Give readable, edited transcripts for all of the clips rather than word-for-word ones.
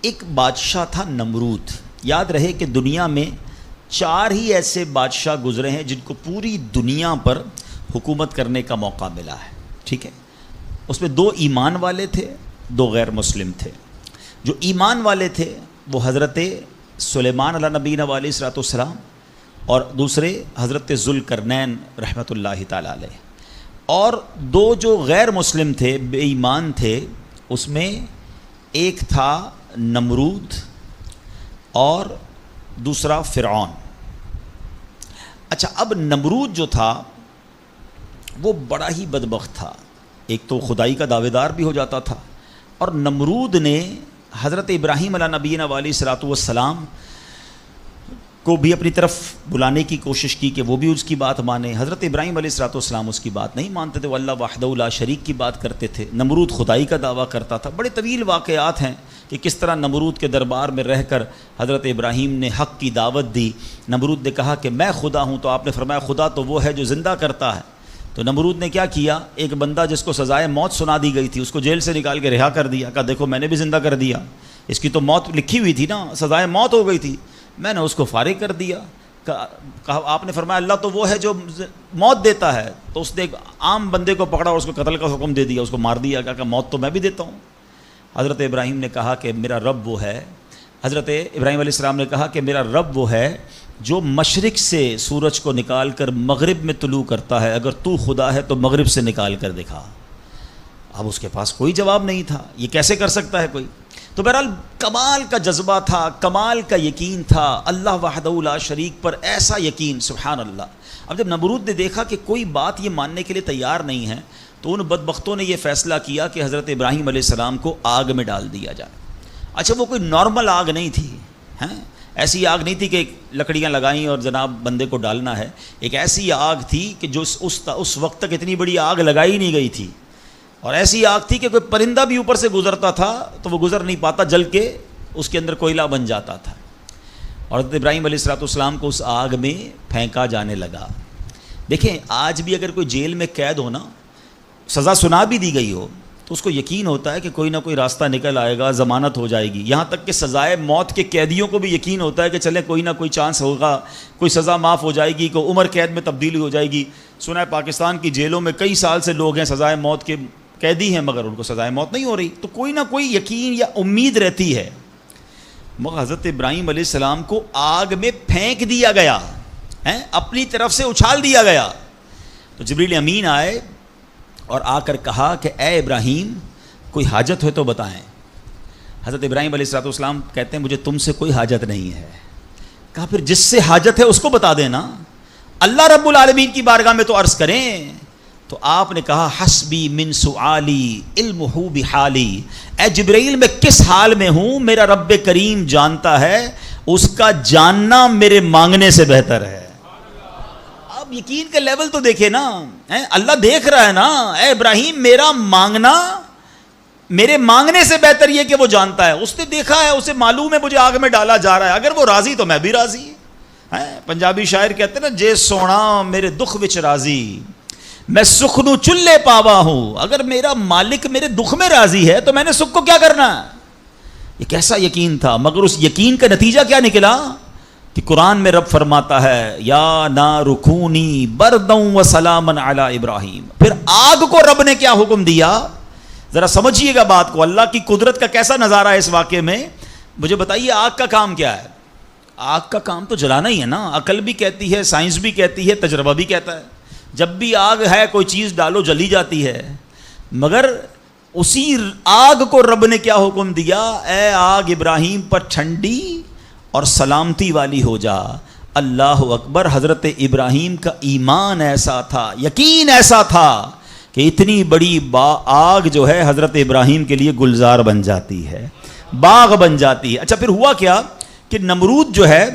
ایک بادشاہ تھا نمرود. یاد رہے کہ دنیا میں 4 ہی ایسے بادشاہ گزرے ہیں جن کو پوری دنیا پر حکومت کرنے کا موقع ملا ہے. ٹھیک ہے, اس میں 2 ایمان والے تھے, 2 غیر مسلم تھے. جو ایمان والے تھے وہ حضرت سلیمان علیہ نبینا علیہ الصلوۃ والسلام اور دوسرے حضرت ذوالقرنین رحمۃ اللہ تعالی علیہ. اور 2 جو غیر مسلم تھے, بے ایمان تھے, اس میں ایک تھا نمرود اور دوسرا فرعون. اچھا, اب نمرود جو تھا وہ بڑا ہی بدبخت تھا. ایک تو خدائی کا دعوے دار بھی ہو جاتا تھا, اور نمرود نے حضرت ابراہیم علیہ نبینا علیہ الصلوۃ والسلام کو بھی اپنی طرف بلانے کی کوشش کی کہ وہ بھی اس کی بات مانے. حضرت ابراہیم علیہ الصلوۃ والسلام اس کی بات نہیں مانتے تھے, وہ اللہ وحدہ لا شریک کی بات کرتے تھے. نمرود خدائی کا دعویٰ کرتا تھا. بڑے طویل واقعات ہیں کہ کس طرح نمرود کے دربار میں رہ کر حضرت ابراہیم نے حق کی دعوت دی. نمرود نے کہا کہ میں خدا ہوں, تو آپ نے فرمایا خدا تو وہ ہے جو زندہ کرتا ہے. تو نمرود نے کیا کیا, ایک بندہ جس کو سزائے موت سنا دی گئی تھی اس کو جیل سے نکال کے رہا کر دیا. کہا دیکھو میں نے بھی زندہ کر دیا, اس کی تو موت لکھی ہوئی تھی نا, سزائے موت ہو گئی تھی, میں نے اس کو فارغ کر دیا. کہا آپ نے فرمایا اللہ تو وہ ہے جو موت دیتا ہے. تو اس نے ایک عام بندے کو پکڑا اور اس کو قتل کا حکم دے دیا, اس کو مار دیا. کہا موت تو میں بھی دیتا ہوں. حضرت ابراہیم نے کہا کہ میرا رب وہ ہے. حضرت ابراہیم علیہ السلام نے کہا کہ میرا رب وہ ہے جو مشرق سے سورج کو نکال کر مغرب میں طلوع کرتا ہے, اگر تو خدا ہے تو مغرب سے نکال کر دکھا. اب اس کے پاس کوئی جواب نہیں تھا, یہ کیسے کر سکتا ہے کوئی. تو بہرحال کمال کا جذبہ تھا, کمال کا یقین تھا اللہ وحدہ لا شریک پر, ایسا یقین سبحان اللہ. اب جب نمرود نے دیکھا کہ کوئی بات یہ ماننے کے لیے تیار نہیں ہے, تو ان بدبختوں نے یہ فیصلہ کیا کہ حضرت ابراہیم علیہ السلام کو آگ میں ڈال دیا جائے. اچھا, وہ کوئی نارمل آگ نہیں تھی, ایسی آگ نہیں تھی کہ لکڑیاں لگائیں اور جناب بندے کو ڈالنا ہے. ایک ایسی آگ تھی کہ جو اس وقت تک اتنی بڑی آگ لگائی نہیں گئی تھی, اور ایسی آگ تھی کہ کوئی پرندہ بھی اوپر سے گزرتا تھا تو وہ گزر نہیں پاتا, جل کے اس کے اندر کوئلہ بن جاتا تھا. اور حضرت ابراہیم علیہ الصلوۃ والسلام کو اس آگ میں پھینکا جانے لگا. دیکھیں آج بھی اگر کوئی جیل میں قید ہو نا, سزا سنا بھی دی گئی ہو, تو اس کو یقین ہوتا ہے کہ کوئی نہ کوئی راستہ نکل آئے گا, ضمانت ہو جائے گی. یہاں تک کہ سزائے موت کے قیدیوں کو بھی یقین ہوتا ہے کہ چلیں کوئی نہ کوئی چانس ہوگا, کوئی سزا معاف ہو جائے گی, کوئی عمر قید میں تبدیلی ہو جائے گی. سنا ہے پاکستان کی جیلوں میں کئی سال سے لوگ ہیں سزائے موت کے قیدی ہیں, مگر ان کو سزائے موت نہیں ہو رہی. تو کوئی نہ کوئی یقین یا امید رہتی ہے. مگر حضرت ابراہیم علیہ السلام کو آگ میں پھینک دیا گیا, اپنی طرف سے اچھال دیا گیا. تو جبریل امین آئے اور آ کر کہا کہ اے ابراہیم کوئی حاجت ہو تو بتائیں. حضرت ابراہیم علیہ الصلوۃ والسلام کہتے ہیں مجھے تم سے کوئی حاجت نہیں ہے. کہا پھر جس سے حاجت ہے اس کو بتا دینا, اللہ رب العالمین کی بارگاہ میں تو عرض کریں. تو آپ نے کہا حسبی من سؤالی علمہ بحالی, اے جبرائیل میں کس حال میں ہوں میرا رب کریم جانتا ہے, اس کا جاننا میرے مانگنے سے بہتر ہے. اب یقین کا لیول تو دیکھیں نا, اللہ دیکھ رہا ہے نا. اے ابراہیم میرا مانگنا میرے مانگنے سے بہتر یہ کہ وہ جانتا ہے. اس نے دیکھا ہے, اسے معلوم ہے مجھے آگ میں ڈالا جا رہا ہے, اگر وہ راضی تو میں بھی راضی. پنجابی شاعر کہتے ہیں نا, جے سونا میرے دکھ وچ راضی میں سکھ نو چلے پاوا ہوں. اگر میرا مالک میرے دکھ میں راضی ہے تو میں نے سکھ کو کیا کرنا ہے. یہ کیسا یقین تھا. مگر اس یقین کا نتیجہ کیا نکلا کہ قرآن میں رب فرماتا ہے یا نار کونی برداً و سلاما علی ابراہیم. پھر آگ کو رب نے کیا حکم دیا, ذرا سمجھیے گا بات کو. اللہ کی قدرت کا کیسا نظارہ ہے اس واقعے میں. مجھے بتائیے آگ کا کام کیا ہے. آگ کا کام تو جلانا ہی ہے نا. عقل بھی کہتی ہے, سائنس بھی کہتی ہے, تجربہ بھی کہتا ہے, جب بھی آگ ہے کوئی چیز ڈالو جلی جاتی ہے. مگر اسی آگ کو رب نے کیا حکم دیا, اے آگ ابراہیم پر ٹھنڈی اور سلامتی والی ہو جا. اللہ اکبر. حضرت ابراہیم کا ایمان ایسا تھا, یقین ایسا تھا کہ اتنی بڑی آگ جو ہے حضرت ابراہیم کے لیے گلزار بن جاتی ہے, باغ بن جاتی ہے. اچھا پھر ہوا کیا کہ نمرود جو ہے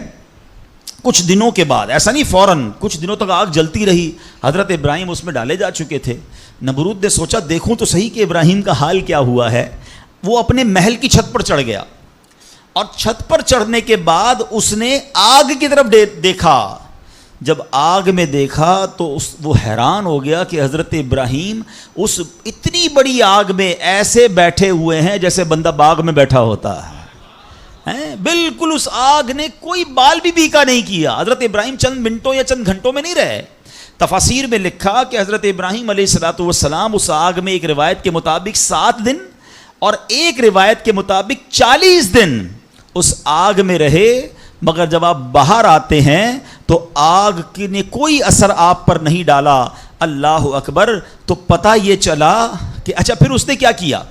کچھ دنوں کے بعد, ایسا نہیں فوراً, کچھ دنوں تک آگ جلتی رہی. حضرت ابراہیم اس میں ڈالے جا چکے تھے. نمرود نے سوچا دیکھوں تو صحیح کہ ابراہیم کا حال کیا ہوا ہے. وہ اپنے محل کی چھت پر چڑھ گیا, اور چھت پر چڑھنے کے بعد اس نے آگ کی طرف دیکھا. جب آگ میں دیکھا تو وہ حیران ہو گیا کہ حضرت ابراہیم اس اتنی بڑی آگ میں ایسے بیٹھے ہوئے ہیں جیسے بندہ باغ میں بیٹھا ہوتا ہے. بالکل اس آگ نے کوئی بال بھی بیکا نہیں کیا. حضرت ابراہیم چند منٹوں یا چند گھنٹوں میں نہیں رہے. تفاسیر میں لکھا کہ حضرت ابراہیم علیہ السلام اس آگ میں ایک روایت کے مطابق 7 دن اور ایک روایت کے مطابق 40 دن اس آگ میں رہے, مگر جب آپ باہر آتے ہیں تو آگ نے کوئی اثر آپ پر نہیں ڈالا. اللہ اکبر. تو پتہ یہ چلا کہ اچھا پھر اس نے کیا کیا,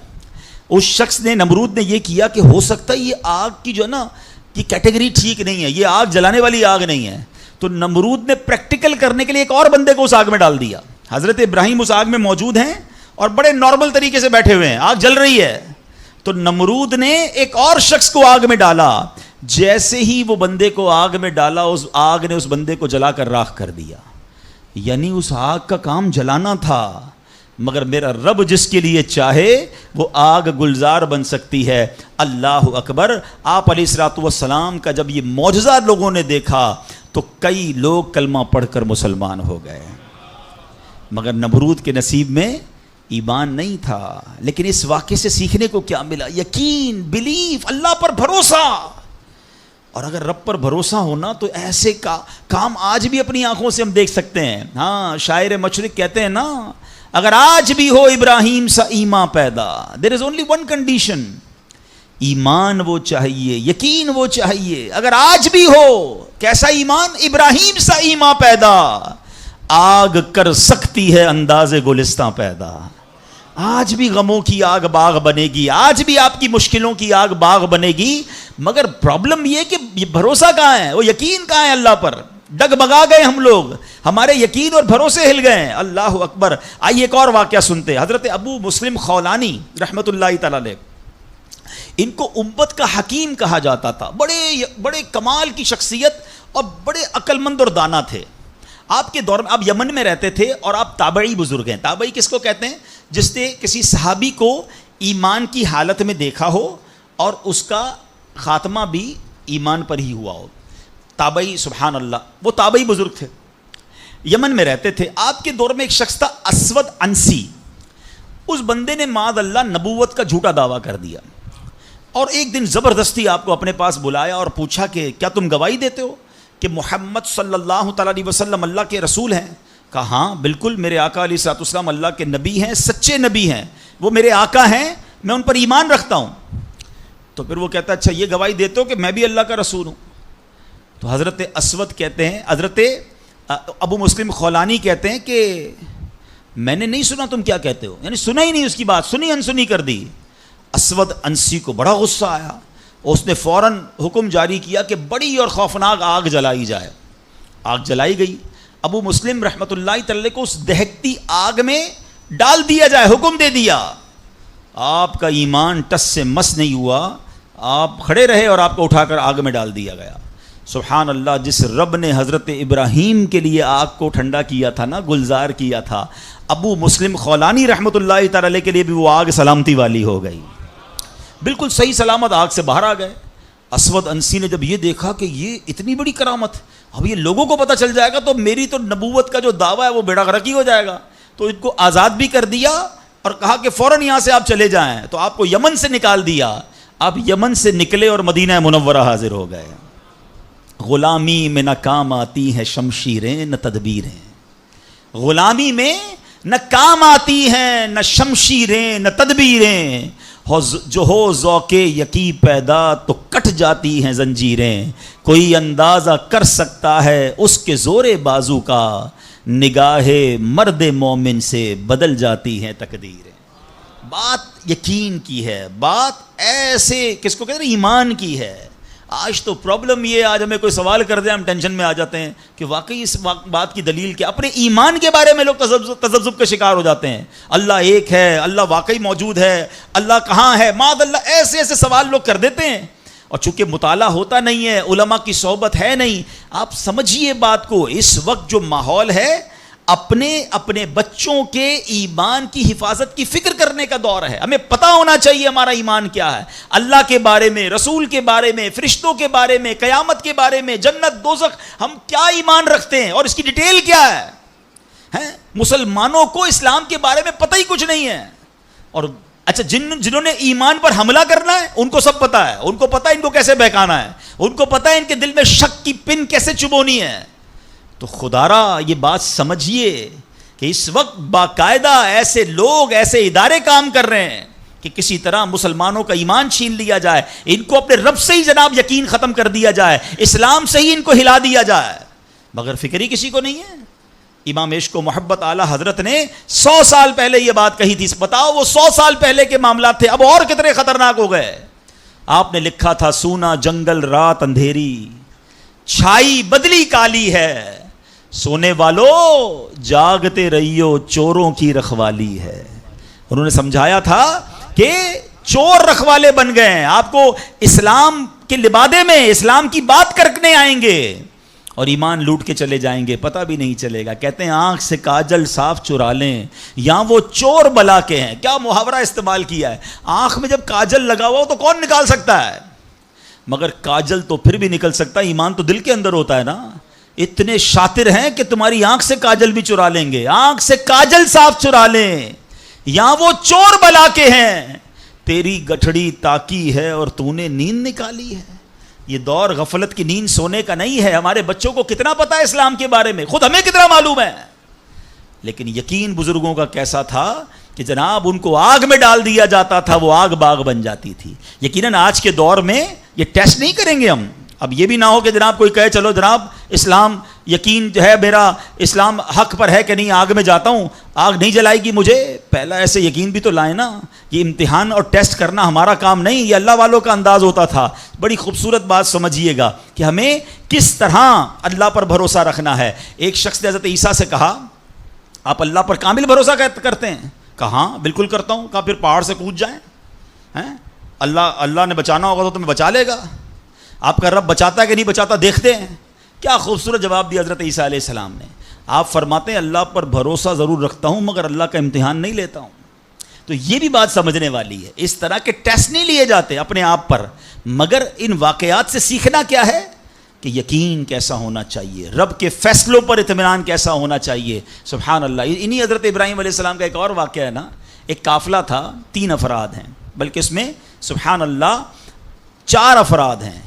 اس شخص نے, نمرود نے یہ کیا کہ ہو سکتا ہے یہ آگ کی جو ہے نا یہ کیٹیگری ٹھیک نہیں ہے, یہ آگ جلانے والی آگ نہیں ہے. تو نمرود نے پریکٹیکل کرنے کے لیے ایک اور بندے کو اس آگ میں ڈال دیا. حضرت ابراہیم اس آگ میں موجود ہیں اور بڑے نارمل طریقے سے بیٹھے ہوئے ہیں, آگ جل رہی ہے. تو نمرود نے ایک اور شخص کو آگ میں ڈالا. جیسے ہی وہ بندے کو آگ میں ڈالا, اس آگ نے اس بندے کو جلا کر راکھ کر دیا. یعنی اس آگ کا کام جلانا تھا, مگر میرا رب جس کے لیے چاہے وہ آگ گلزار بن سکتی ہے. اللہ اکبر. آپ علیہ الصلوۃ والسلام کا جب یہ معجزہ لوگوں نے دیکھا تو کئی لوگ کلمہ پڑھ کر مسلمان ہو گئے, مگر نمرود کے نصیب میں ایمان نہیں تھا. لیکن اس واقعے سے سیکھنے کو کیا ملا؟ یقین, بلیف, اللہ پر بھروسہ. اور اگر رب پر بھروسہ ہونا تو ایسے کام آج بھی اپنی آنکھوں سے ہم دیکھ سکتے ہیں. ہاں, شاعر مشرق کہتے ہیں نا, اگر آج بھی ہو ابراہیم سا ایمان پیدا, دیر از اونلی ون کنڈیشن, ایمان وہ چاہیے, یقین وہ چاہیے. اگر آج بھی ہو کیسا ایمان؟ ابراہیم سا ایمان پیدا, آگ کر سکتی ہے انداز گلستان پیدا. آج بھی غموں کی آگ باغ بنے گی, آج بھی آپ کی مشکلوں کی آگ باغ بنے گی, مگر پرابلم یہ کہ یہ بھروسہ کہاں ہے, وہ یقین کہاں ہے اللہ پر؟ ڈگمگا گئے ہم لوگ, ہمارے یقین اور بھروسے ہل گئے. اللہ اکبر. آئیے ایک اور واقعہ سنتے. حضرت ابو مسلم خولانی رحمۃ اللہ تعالی علیہ, ان کو امت کا حکیم کہا جاتا تھا. بڑے کمال کی شخصیت اور بڑے عقل مند اور دانا تھے. آپ کے دور میں, آپ یمن میں رہتے تھے اور آپ تابعی بزرگ ہیں. تابعی کس کو کہتے ہیں؟ جس نے کسی صحابی کو ایمان کی حالت میں دیکھا ہو اور اس کا خاتمہ بھی ایمان پر ہی ہوا ہو. تابعی, سبحان اللہ, وہ تابعی بزرگ تھے, یمن میں رہتے تھے. آپ کے دور میں ایک شخص تھا اسود انسی. اس بندے نے معاذ اللہ نبوت کا جھوٹا دعویٰ کر دیا اور ایک دن زبردستی آپ کو اپنے پاس بلایا اور پوچھا کہ کیا تم گواہی دیتے ہو کہ محمد صلی اللہ تعالیٰ علیہ وسلم اللہ کے رسول ہیں؟ کہا ہاں بالکل, میرے آقا علیہ الصلوۃ والسلام اللہ کے نبی ہیں, سچے نبی ہیں, وہ میرے آقا ہیں, میں ان پر ایمان رکھتا ہوں. تو پھر وہ کہتا ہے اچھا یہ گواہی دیتے ہو کہ میں بھی اللہ کا رسول ہوں؟ تو حضرت اسود کہتے ہیں, حضرت ابو مسلم خولانی کہتے ہیں کہ میں نے نہیں سنا تم کیا کہتے ہو, یعنی سنا ہی نہیں اس کی بات, سنی انسنی کر دی. اسود انسی کو بڑا غصہ آیا, اس نے فوراً حکم جاری کیا کہ بڑی اور خوفناک آگ جلائی جائے. آگ جلائی گئی. ابو مسلم رحمۃ اللہ تعالی کو اس دہکتی آگ میں ڈال دیا جائے, حکم دے دیا. آپ کا ایمان ٹس سے مس نہیں ہوا, آپ کھڑے رہے اور آپ کو اٹھا کر آگ میں ڈال دیا گیا. سبحان اللہ. جس رب نے حضرت ابراہیم کے لیے آگ کو ٹھنڈا کیا تھا نا, گلزار کیا تھا, ابو مسلم خولانی رحمۃ اللہ تعالی کے لیے بھی وہ آگ سلامتی والی ہو گئی. بالکل صحیح سلامت آگ سے باہر آ گئے. اسود انسی نے جب یہ دیکھا کہ یہ اتنی بڑی کرامت, اب یہ لوگوں کو پتہ چل جائے گا تو میری تو نبوت کا جو دعویٰ ہے وہ بیڑا غرق ہی ہو جائے گا. تو ان کو آزاد بھی کر دیا اور کہا کہ فوراً یہاں سے آپ چلے جائیں. تو آپ کو یمن سے نکال دیا. آپ یمن سے نکلے اور مدینہ منورہ حاضر ہو گئے. غلامی میں نہ کام آتی ہیں شمشیریں نہ تدبیریں, غلامی میں نہ کام آتی ہیں نہ شمشیریں نہ تدبیریں, جو ہو ذوق یقین پیدا تو کٹ جاتی ہیں زنجیریں. کوئی اندازہ کر سکتا ہے اس کے زور بازو کا, نگاہ مرد مومن سے بدل جاتی ہیں تقدیریں. بات یقین کی ہے, بات ایسے کس کو کہتے ہیں, ایمان کی ہے. آج تو پرابلم یہ, آج ہمیں کوئی سوال کر دیں ہم ٹینشن میں آ جاتے ہیں کہ واقعی اس بات کی دلیل کیا. اپنے ایمان کے بارے میں لوگ تذبذب کا شکار ہو جاتے ہیں. اللہ ایک ہے, اللہ واقعی موجود ہے, اللہ کہاں ہے, معاذ اللہ, ایسے ایسے سوال لوگ کر دیتے ہیں. اور چونکہ مطالعہ ہوتا نہیں ہے, علماء کی صحبت ہے نہیں. آپ سمجھیے بات کو, اس وقت جو ماحول ہے اپنے بچوں کے ایمان کی حفاظت کی فکر کرنے کا دور ہے. ہمیں پتہ ہونا چاہیے ہمارا ایمان کیا ہے, اللہ کے بارے میں, رسول کے بارے میں, فرشتوں کے بارے میں, قیامت کے بارے میں, جنت دوزخ, ہم کیا ایمان رکھتے ہیں اور اس کی ڈیٹیل کیا ہے. مسلمانوں کو اسلام کے بارے میں پتہ ہی کچھ نہیں ہے. اور اچھا جنہوں نے ایمان پر حملہ کرنا ہے ان کو سب پتا ہے, ان کو پتا ہے ان کو کیسے بہکانا ہے, ان کو پتا ہے ان کے دل میں شک کی پن کیسے چبونی ہے. تو خدا را یہ بات سمجھیے کہ اس وقت باقاعدہ ایسے لوگ, ایسے ادارے کام کر رہے ہیں کہ کسی طرح مسلمانوں کا ایمان چھین لیا جائے, ان کو اپنے رب سے ہی جناب یقین ختم کر دیا جائے, اسلام سے ہی ان کو ہلا دیا جائے, مگر فکر ہی کسی کو نہیں ہے. امام عشق و محبت اعلیٰ حضرت نے 100 سال پہلے یہ بات کہی تھی. بتاؤ وہ 100 سال پہلے کے معاملات تھے, اب اور کتنے خطرناک ہو گئے. آپ نے لکھا تھا سونا جنگل رات اندھیری, چھائی بدلی کالی ہے, سونے والو جاگتے رہیو چوروں کی رکھوالی ہے. انہوں نے سمجھایا تھا کہ چور رکھوالے بن گئے ہیں, آپ کو اسلام کے لبادے میں اسلام کی بات کرنے آئیں گے اور ایمان لوٹ کے چلے جائیں گے, پتہ بھی نہیں چلے گا. کہتے ہیں آنکھ سے کاجل صاف چرا لیں یا وہ چور بلا کے ہیں. کیا محاورہ استعمال کیا ہے. آنکھ میں جب کاجل لگا ہوا ہو تو کون نکال سکتا ہے, مگر کاجل تو پھر بھی نکل سکتا ہے, ایمان تو دل کے اندر ہوتا ہے نا. اتنے شاطر ہیں کہ تمہاری آنکھ سے کاجل بھی چرا لیں گے. آنکھ سے کاجل صاف چرا لیں یا وہ چور بلا کے ہیں, تیری گٹھڑی تاکی ہے اور تو نے نیند نکالی ہے. یہ دور غفلت کی نیند سونے کا نہیں ہے. ہمارے بچوں کو کتنا پتا ہے اسلام کے بارے میں, خود ہمیں کتنا معلوم ہے, لیکن یقین بزرگوں کا کیسا تھا کہ جناب ان کو آگ میں ڈال دیا جاتا تھا, وہ آگ باغ بن جاتی تھی. یقیناً آج کے دور میں یہ ٹیسٹ نہیں کریں گے ہم. اب یہ بھی نہ ہو کہ جناب کوئی کہے چلو جناب اسلام یقین جو ہے میرا اسلام حق پر ہے کہ نہیں, آگ میں جاتا ہوں, آگ نہیں جلائے گی مجھے. پہلا ایسے یقین بھی تو لائیں نا. یہ امتحان اور ٹیسٹ کرنا ہمارا کام نہیں, یہ اللہ والوں کا انداز ہوتا تھا. بڑی خوبصورت بات سمجھیے گا کہ ہمیں کس طرح اللہ پر بھروسہ رکھنا ہے. ایک شخص نے حضرت عیسیٰ سے کہا آپ اللہ پر کامل بھروسہ کرتے ہیں؟ کہا ہاں بالکل کرتا ہوں. کہا پھر پہاڑ سے کود جائیں, اللہ نے بچانا ہوگا تو تمہیں بچا لے گا. آپ کا رب بچاتا ہے کہ نہیں بچاتا دیکھتے ہیں. کیا خوبصورت جواب دیا حضرت عیسیٰ علیہ السلام نے. آپ فرماتے ہیں اللہ پر بھروسہ ضرور رکھتا ہوں مگر اللہ کا امتحان نہیں لیتا ہوں. تو یہ بھی بات سمجھنے والی ہے. اس طرح کے ٹیسٹ نہیں لیے جاتے اپنے آپ پر, مگر ان واقعات سے سیکھنا کیا ہے کہ یقین کیسا ہونا چاہیے, رب کے فیصلوں پر اطمینان کیسا ہونا چاہیے. سبحان اللہ. انہی حضرت ابراہیم علیہ السلام کا ایک اور واقعہ ہے نا. ایک قافلہ تھا, 3 افراد ہیں, بلکہ اس میں سبحان اللہ 4 افراد ہیں.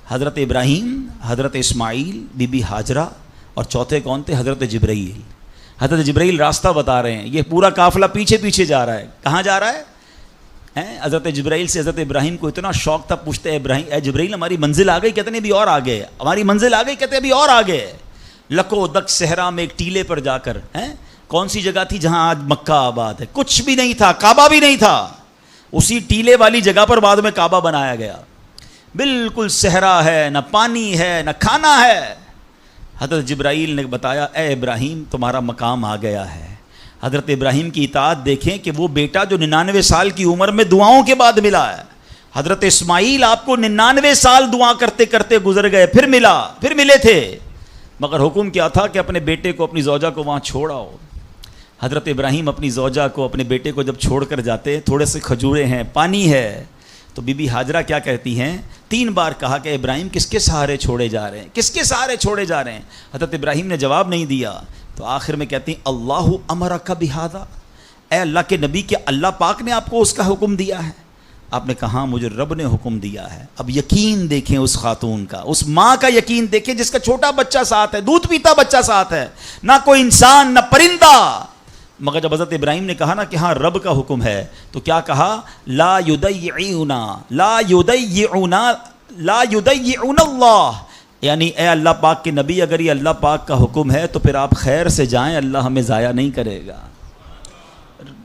حضرت ابراہیم, حضرت اسماعیل, بی بی ہاجرہ, اور چوتھے کون تھے؟ حضرت جبرائیل. حضرت جبرائیل راستہ بتا رہے ہیں. یہ پورا قافلہ پیچھے پیچھے جا رہا ہے. کہاں جا رہا ہے؟ حضرت جبرائیل سے حضرت ابراہیم کو اتنا شوق تھا, پوچھتے ابراہیم اے جبرائیل ہماری منزل آ گئی؟ کہتے ہیں ابھی اور آگے. ہماری منزل آ گئی؟ کہتے ہیں ابھی اور آگے. لکو دک صحرا میں ایک ٹیلے پر جا کر, کون سی جگہ تھی جہاں آج مکہ آباد ہے؟ کچھ بھی نہیں تھا, کعبہ بھی نہیں تھا. اسی ٹیلے والی جگہ پر بعد میں کعبہ بنایا گیا. بالکل صحرا ہے, نہ پانی ہے نہ کھانا ہے. حضرت جبرائیل نے بتایا اے ابراہیم تمہارا مقام آ گیا ہے. حضرت ابراہیم کی اطاعت دیکھیں کہ وہ بیٹا جو 99 سال کی عمر میں دعاؤں کے بعد ملا ہے. حضرت اسماعیل آپ کو 99 سال دعا کرتے کرتے گزر گئے, پھر ملے تھے, مگر حکم کیا تھا کہ اپنے بیٹے کو, اپنی زوجہ کو وہاں چھوڑ آؤ. حضرت ابراہیم اپنی زوجہ کو, اپنے بیٹے کو جب چھوڑ کر جاتے, تھوڑے سے کھجورے ہیں, پانی ہے, تو بی بی ہاجرہ کیا کہتی ہیں؟ 3 بار کہا کہ ابراہیم کس کے سہارے چھوڑے جا رہے ہیں, کس کے سہارے چھوڑے جا رہے ہیں؟ حضرت ابراہیم نے جواب نہیں دیا. تو آخر میں کہتی ہیں اللہ امرک بہذا, اے اللہ کے نبی کیا اللہ پاک نے آپ کو اس کا حکم دیا ہے؟ آپ نے کہا مجھے رب نے حکم دیا ہے. اب یقین دیکھیں اس خاتون کا, اس ماں کا یقین دیکھیں جس کا چھوٹا بچہ ساتھ ہے, دودھ پیتا بچہ ساتھ ہے, نہ کوئی انسان نہ پرندہ. مگر جب حضرت ابراہیم نے کہا نا کہ ہاں رب کا حکم ہے, تو کیا کہا؟ لا یضیعنا اللہ, یعنی اے اللہ پاک کے نبی اگر یہ اللہ پاک کا حکم ہے تو پھر آپ خیر سے جائیں, اللہ ہمیں ضائع نہیں کرے گا.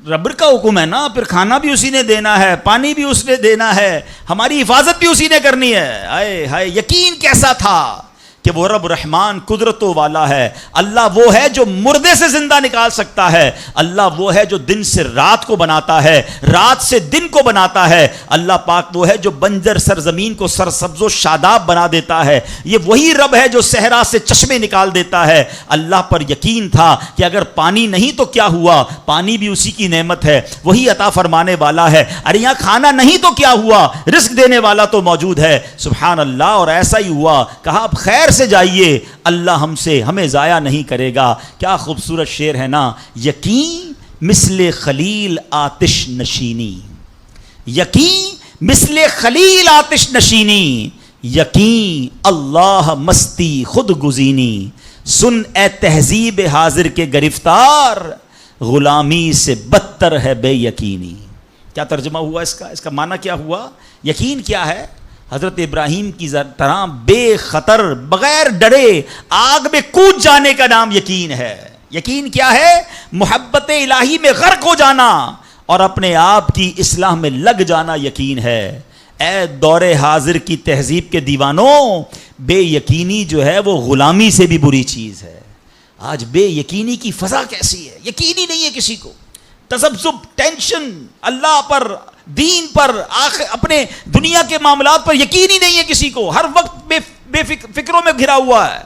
رب کا حکم ہے نا, پھر کھانا بھی اسی نے دینا ہے, پانی بھی اس نے دینا ہے, ہماری حفاظت بھی اسی نے کرنی ہے. ہائے ہائے یقین کیسا تھا کہ وہ رب رحمان قدرتوں والا ہے. اللہ وہ ہے جو مردے سے زندہ نکال سکتا ہے. اللہ وہ ہے جو دن سے رات کو بناتا ہے, رات سے دن کو بناتا ہے. اللہ پاک وہ ہے جو بنجر سرزمین کو سرسبز و شاداب بنا دیتا ہے. یہ وہی رب ہے جو صحرا سے چشمے نکال دیتا ہے. اللہ پر یقین تھا کہ اگر پانی نہیں تو کیا ہوا, پانی بھی اسی کی نعمت ہے, وہی عطا فرمانے والا ہے. ارے یہاں کھانا نہیں تو کیا ہوا, رزق دینے والا تو موجود ہے. سبحان اللہ. اور ایسا ہی ہوا, کہا اب خیر سے جائیے, اللہ ہمیں ضائع نہیں کرے گا. کیا خوبصورت شعر ہے نا, یقین مثل خلیل آتش نشینی. یقین مثل خلیل آتش نشینی، یقین اللہ مستی خود گزینی، سن اے تہذیب حاضر کے گرفتار، غلامی سے بدتر ہے بے یقینی۔ کیا ترجمہ ہوا اس کا معنی کیا ہوا؟ یقین کیا ہے؟ حضرت ابراہیم کی طرح بے خطر بغیر ڈرے آگ میں کود جانے کا نام یقین ہے۔ یقین کیا ہے؟ محبت الہی میں غرق ہو جانا اور اپنے آپ کی اصلاح میں لگ جانا یقین ہے۔ اے دور حاضر کی تہذیب کے دیوانوں، بے یقینی جو ہے وہ غلامی سے بھی بری چیز ہے۔ آج بے یقینی کی فضا کیسی ہے؟ یقین ہی نہیں ہے کسی کو، تذبذب، ٹینشن، اللہ پر، دین پر، اپنے دنیا کے معاملات پر یقین ہی نہیں ہے کسی کو، ہر وقت بے فکروں میں گھرا ہوا ہے۔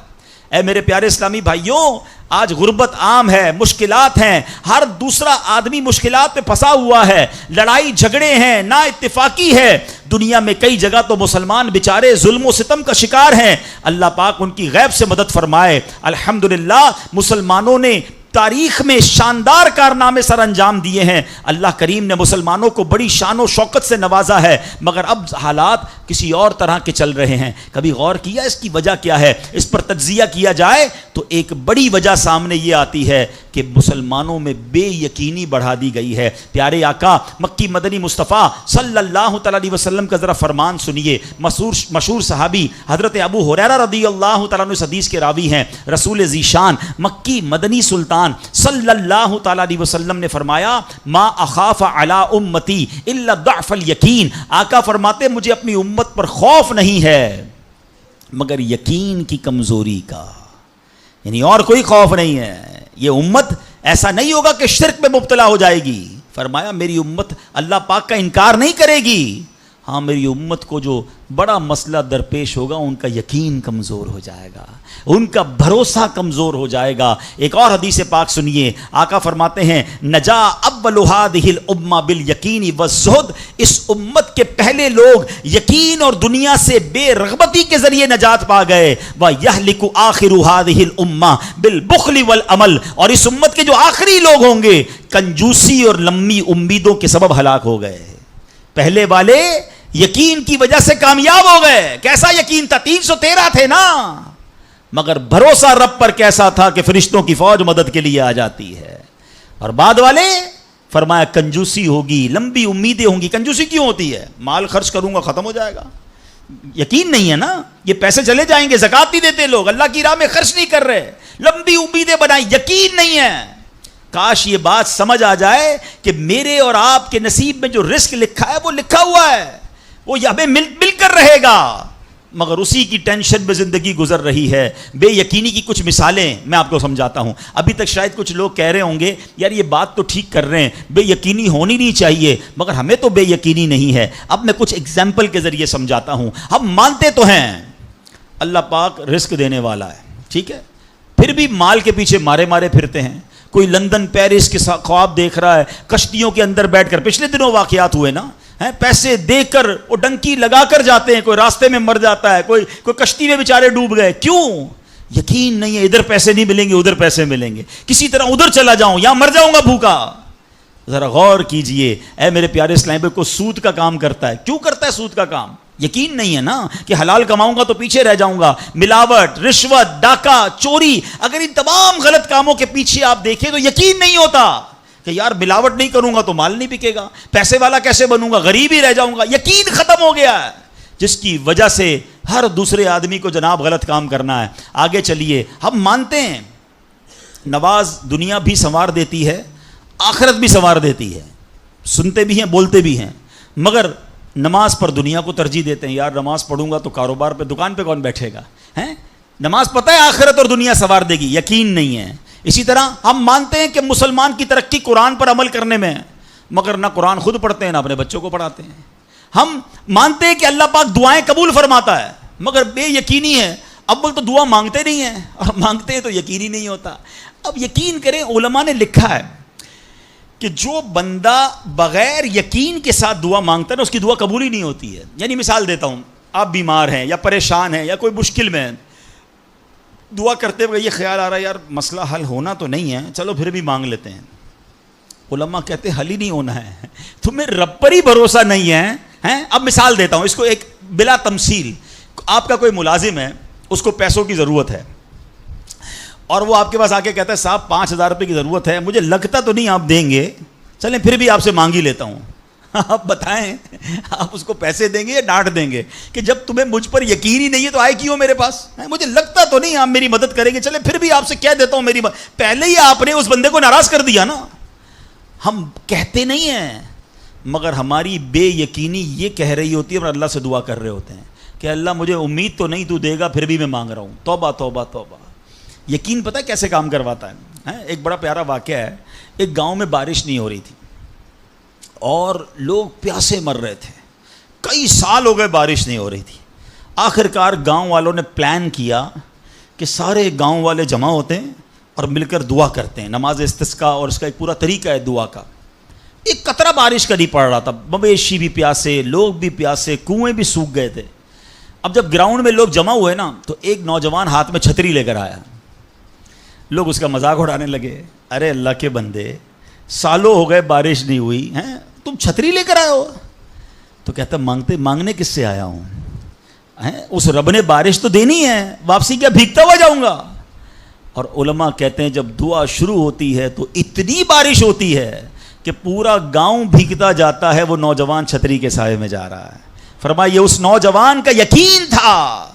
اے میرے پیارے اسلامی بھائیوں، آج غربت عام ہے، مشکلات ہیں، ہر دوسرا آدمی مشکلات میں پھنسا ہوا ہے، لڑائی جھگڑے ہیں، نا اتفاقی ہے، دنیا میں کئی جگہ تو مسلمان بیچارے ظلم و ستم کا شکار ہیں۔ اللہ پاک ان کی غیب سے مدد فرمائے۔ الحمدللہ مسلمانوں نے تاریخ میں شاندار کارنامے سر انجام دیے ہیں، اللہ کریم نے مسلمانوں کو بڑی شان و شوکت سے نوازا ہے، مگر اب حالات کسی اور طرح کے چل رہے ہیں۔ کبھی غور کیا اس کی وجہ کیا ہے؟ اس پر تجزیہ کیا جائے تو ایک بڑی وجہ سامنے یہ آتی ہے کہ مسلمانوں میں بے یقینی بڑھا دی گئی ہے۔ پیارے آقا مکی مدنی مصطفیٰ صلی اللہ تعالیٰ علیہ وسلم کا ذرا فرمان سنیے۔ مشہور صحابی حضرت ابو ہریرہ رضی اللہ تعالیٰ عنہ اس حدیث کے راوی ہیں، رسول ذیشان مکی مدنی سلطان صلی اللہ تعالیٰ علیہ وسلم نے فرمایا، ما اخاف علی امتی الا ضعف الیقین۔ آقا فرماتے مجھے اپنی امت پر خوف نہیں ہے مگر یقین کی کمزوری کا، یعنی اور کوئی خوف نہیں ہے۔ یہ امت ایسا نہیں ہوگا کہ شرک میں مبتلا ہو جائے گی، فرمایا میری امت اللہ پاک کا انکار نہیں کرے گی، ہاں میری امت کو جو بڑا مسئلہ درپیش ہوگا ان کا یقین کمزور ہو جائے گا، ان کا بھروسہ کمزور ہو جائے گا۔ ایک اور حدیث پاک سنیے، آقا فرماتے ہیں نجا اول هذه الامه بالیقین والزہد، اس امت کے پہلے لوگ یقین اور دنیا سے بے رغبتی کے ذریعے نجات پا گئے، ویہلک آخر هذه الامه بالبخل والعمل، اور اس امت کے جو آخری لوگ ہوں گے کنجوسی اور لمبی امیدوں کے سبب ہلاک ہو گئے۔ پہلے والے یقین کی وجہ سے کامیاب ہو گئے۔ کیسا یقین تھا؟ 313 تھے نا، مگر بھروسہ رب پر کیسا تھا کہ فرشتوں کی فوج مدد کے لیے آ جاتی ہے۔ اور بعد والے فرمایا کنجوسی ہوگی، لمبی امیدیں ہوں گی۔ کنجوسی کیوں ہوتی ہے؟ مال خرچ کروں گا ختم ہو جائے گا، یقین نہیں ہے نا، یہ پیسے چلے جائیں گے، زکات نہیں دیتے لوگ، اللہ کی راہ میں خرچ نہیں کر رہے، لمبی امیدیں بنائیں، یقین نہیں ہے۔ کاش یہ بات سمجھ آ جائے کہ میرے اور آپ کے نصیب میں جو رزق لکھا ہے وہ لکھا ہوا ہے، وہ ہمیں مل کر رہے گا، مگر اسی کی ٹینشن میں زندگی گزر رہی ہے۔ بے یقینی کی کچھ مثالیں میں آپ کو سمجھاتا ہوں۔ ابھی تک شاید کچھ لوگ کہہ رہے ہوں گے یار یہ بات تو ٹھیک کر رہے ہیں، بے یقینی ہونی نہیں چاہیے، مگر ہمیں تو بے یقینی نہیں ہے۔ اب میں کچھ ایگزامپل کے ذریعے سمجھاتا ہوں۔ ہم مانتے تو ہیں اللہ پاک رزق دینے والا ہے، ٹھیک ہے، پھر بھی مال کے پیچھے مارے پھرتے ہیں۔ کوئی لندن پیرس کے خواب دیکھ رہا ہے، کشتیوں کے اندر بیٹھ کر، پچھلے دنوں واقعات ہوئے نا، پیسے دے کر وہ ڈنکی لگا کر جاتے ہیں، کوئی راستے میں مر جاتا ہے، کوئی کشتی میں بیچارے ڈوب گئے۔ کیوں؟ یقین نہیں ہے ادھر پیسے نہیں ملیں گے ادھر پیسے ملیں گے، کسی طرح ادھر چلا جاؤں یا مر جاؤں گا بھوکا۔ ذرا غور کیجئے اے میرے پیارے اسلام بھائی، کو سود کا کام کرتا ہے، کیوں کرتا ہے سود کا کام؟ یقین نہیں ہے نا کہ حلال کماؤں گا تو پیچھے رہ جاؤں گا۔ ملاوٹ، رشوت، ڈاکہ، چوری، اگر ان تمام غلط کاموں کے پیچھے آپ دیکھیں تو یقین نہیں ہوتا کہ یار ملاوٹ نہیں کروں گا تو مال نہیں بکے گا، پیسے والا کیسے بنوں گا، غریب ہی رہ جاؤں گا۔ یقین ختم ہو گیا ہے، جس کی وجہ سے ہر دوسرے آدمی کو جناب غلط کام کرنا ہے۔ آگے چلیے، ہم مانتے ہیں نواز دنیا بھی سنوار دیتی ہے، آخرت بھی سنوار دیتی ہے، سنتے بھی ہیں بولتے بھی ہیں، مگر نماز پر دنیا کو ترجیح دیتے ہیں۔ یار نماز پڑھوں گا تو کاروبار پہ، دکان پہ کون بیٹھے گا؟ نماز پتہ ہے آخرت اور دنیا سنوار دے گی، یقین نہیں ہے۔ اسی طرح ہم مانتے ہیں کہ مسلمان کی ترقی قرآن پر عمل کرنے میں ہے، مگر نہ قرآن خود پڑھتے ہیں نہ اپنے بچوں کو پڑھاتے ہیں۔ ہم مانتے ہیں کہ اللہ پاک دعائیں قبول فرماتا ہے، مگر بے یقینی ہے، اول تو دعا مانگتے نہیں ہیں، اور مانگتے ہیں تو یقینی نہیں ہوتا۔ اب یقین کریں، علماء نے لکھا ہے کہ جو بندہ بغیر یقین کے ساتھ دعا مانگتا ہے نا، اس کی دعا قبول ہی نہیں ہوتی ہے۔ یعنی مثال دیتا ہوں، آپ بیمار ہیں یا پریشان ہیں یا کوئی مشکل میں ہیں، دعا کرتے ہوئے یہ خیال آ رہا ہے یار مسئلہ حل ہونا تو نہیں ہے، چلو پھر بھی مانگ لیتے ہیں، علماء کہتے ہیں حل ہی نہیں ہونا ہے, تمہیں رب پر ہی بھروسہ نہیں ہے. اب مثال دیتا ہوں اس کو ایک بلا تمثیل. آپ کا کوئی ملازم ہے, اس کو پیسوں کی ضرورت ہے, اور وہ آپ کے پاس آ کے کہتا ہے صاحب 5,000 روپے کی ضرورت ہے, مجھے لگتا تو نہیں آپ دیں گے, چلیں پھر بھی آپ سے مانگ ہی لیتا ہوں. آپ بتائیں آپ اس کو پیسے دیں گے یا ڈانٹ دیں گے کہ جب تمہیں مجھ پر یقین ہی نہیں ہے تو آئے کیوں میرے پاس, مجھے لگتا تو نہیں آپ میری مدد کریں گے, چلیں پھر بھی آپ سے کہہ دیتا ہوں میری پہلے ہی آپ نے اس بندے کو ناراض کر دیا نا. ہم کہتے نہیں ہیں مگر ہماری بے یقینی یہ کہہ رہی ہوتی ہے, اور اللہ سے دعا کر رہے ہوتے ہیں کہ اللہ مجھے امید تو نہیں تو دے گا, پھر بھی میں مانگ رہا ہوں. توبہ توبہ توبہ. یقین پتہ کیسے کام کرواتا ہے. ایک بڑا پیارا واقعہ ہے. ایک گاؤں میں بارش نہیں ہو رہی تھی اور لوگ پیاسے مر رہے تھے, کئی سال ہو گئے بارش نہیں ہو رہی تھی. آخر کار گاؤں والوں نے پلان کیا کہ سارے گاؤں والے جمع ہوتے ہیں اور مل کر دعا کرتے ہیں, نماز استسقاء, اور اس کا ایک پورا طریقہ ہے دعا کا. ایک قطرہ بارش کا نہیں پڑ رہا تھا, مویشی بھی پیاسے, لوگ بھی پیاسے, کنویں بھی سوکھ گئے تھے. اب جب گراؤنڈ میں لوگ جمع ہوئے نا تو ایک نوجوان ہاتھ میں چھتری لے کر آیا. لوگ اس کا مذاق اڑانے لگے, ارے اللہ کے بندے سالوں ہو گئے بارش نہیں ہوئی ہیں, تم چھتری لے کر آئے ہو. تو کہتا مانگنے کس سے آیا ہوں, اس رب نے بارش تو دینی ہے, واپسی کیا بھیگتا ہوا جاؤں گا. اور علماء کہتے ہیں جب دعا شروع ہوتی ہے تو اتنی بارش ہوتی ہے کہ پورا گاؤں بھیگتا جاتا ہے, وہ نوجوان چھتری کے سائے میں جا رہا ہے. فرمایا یہ اس نوجوان کا یقین تھا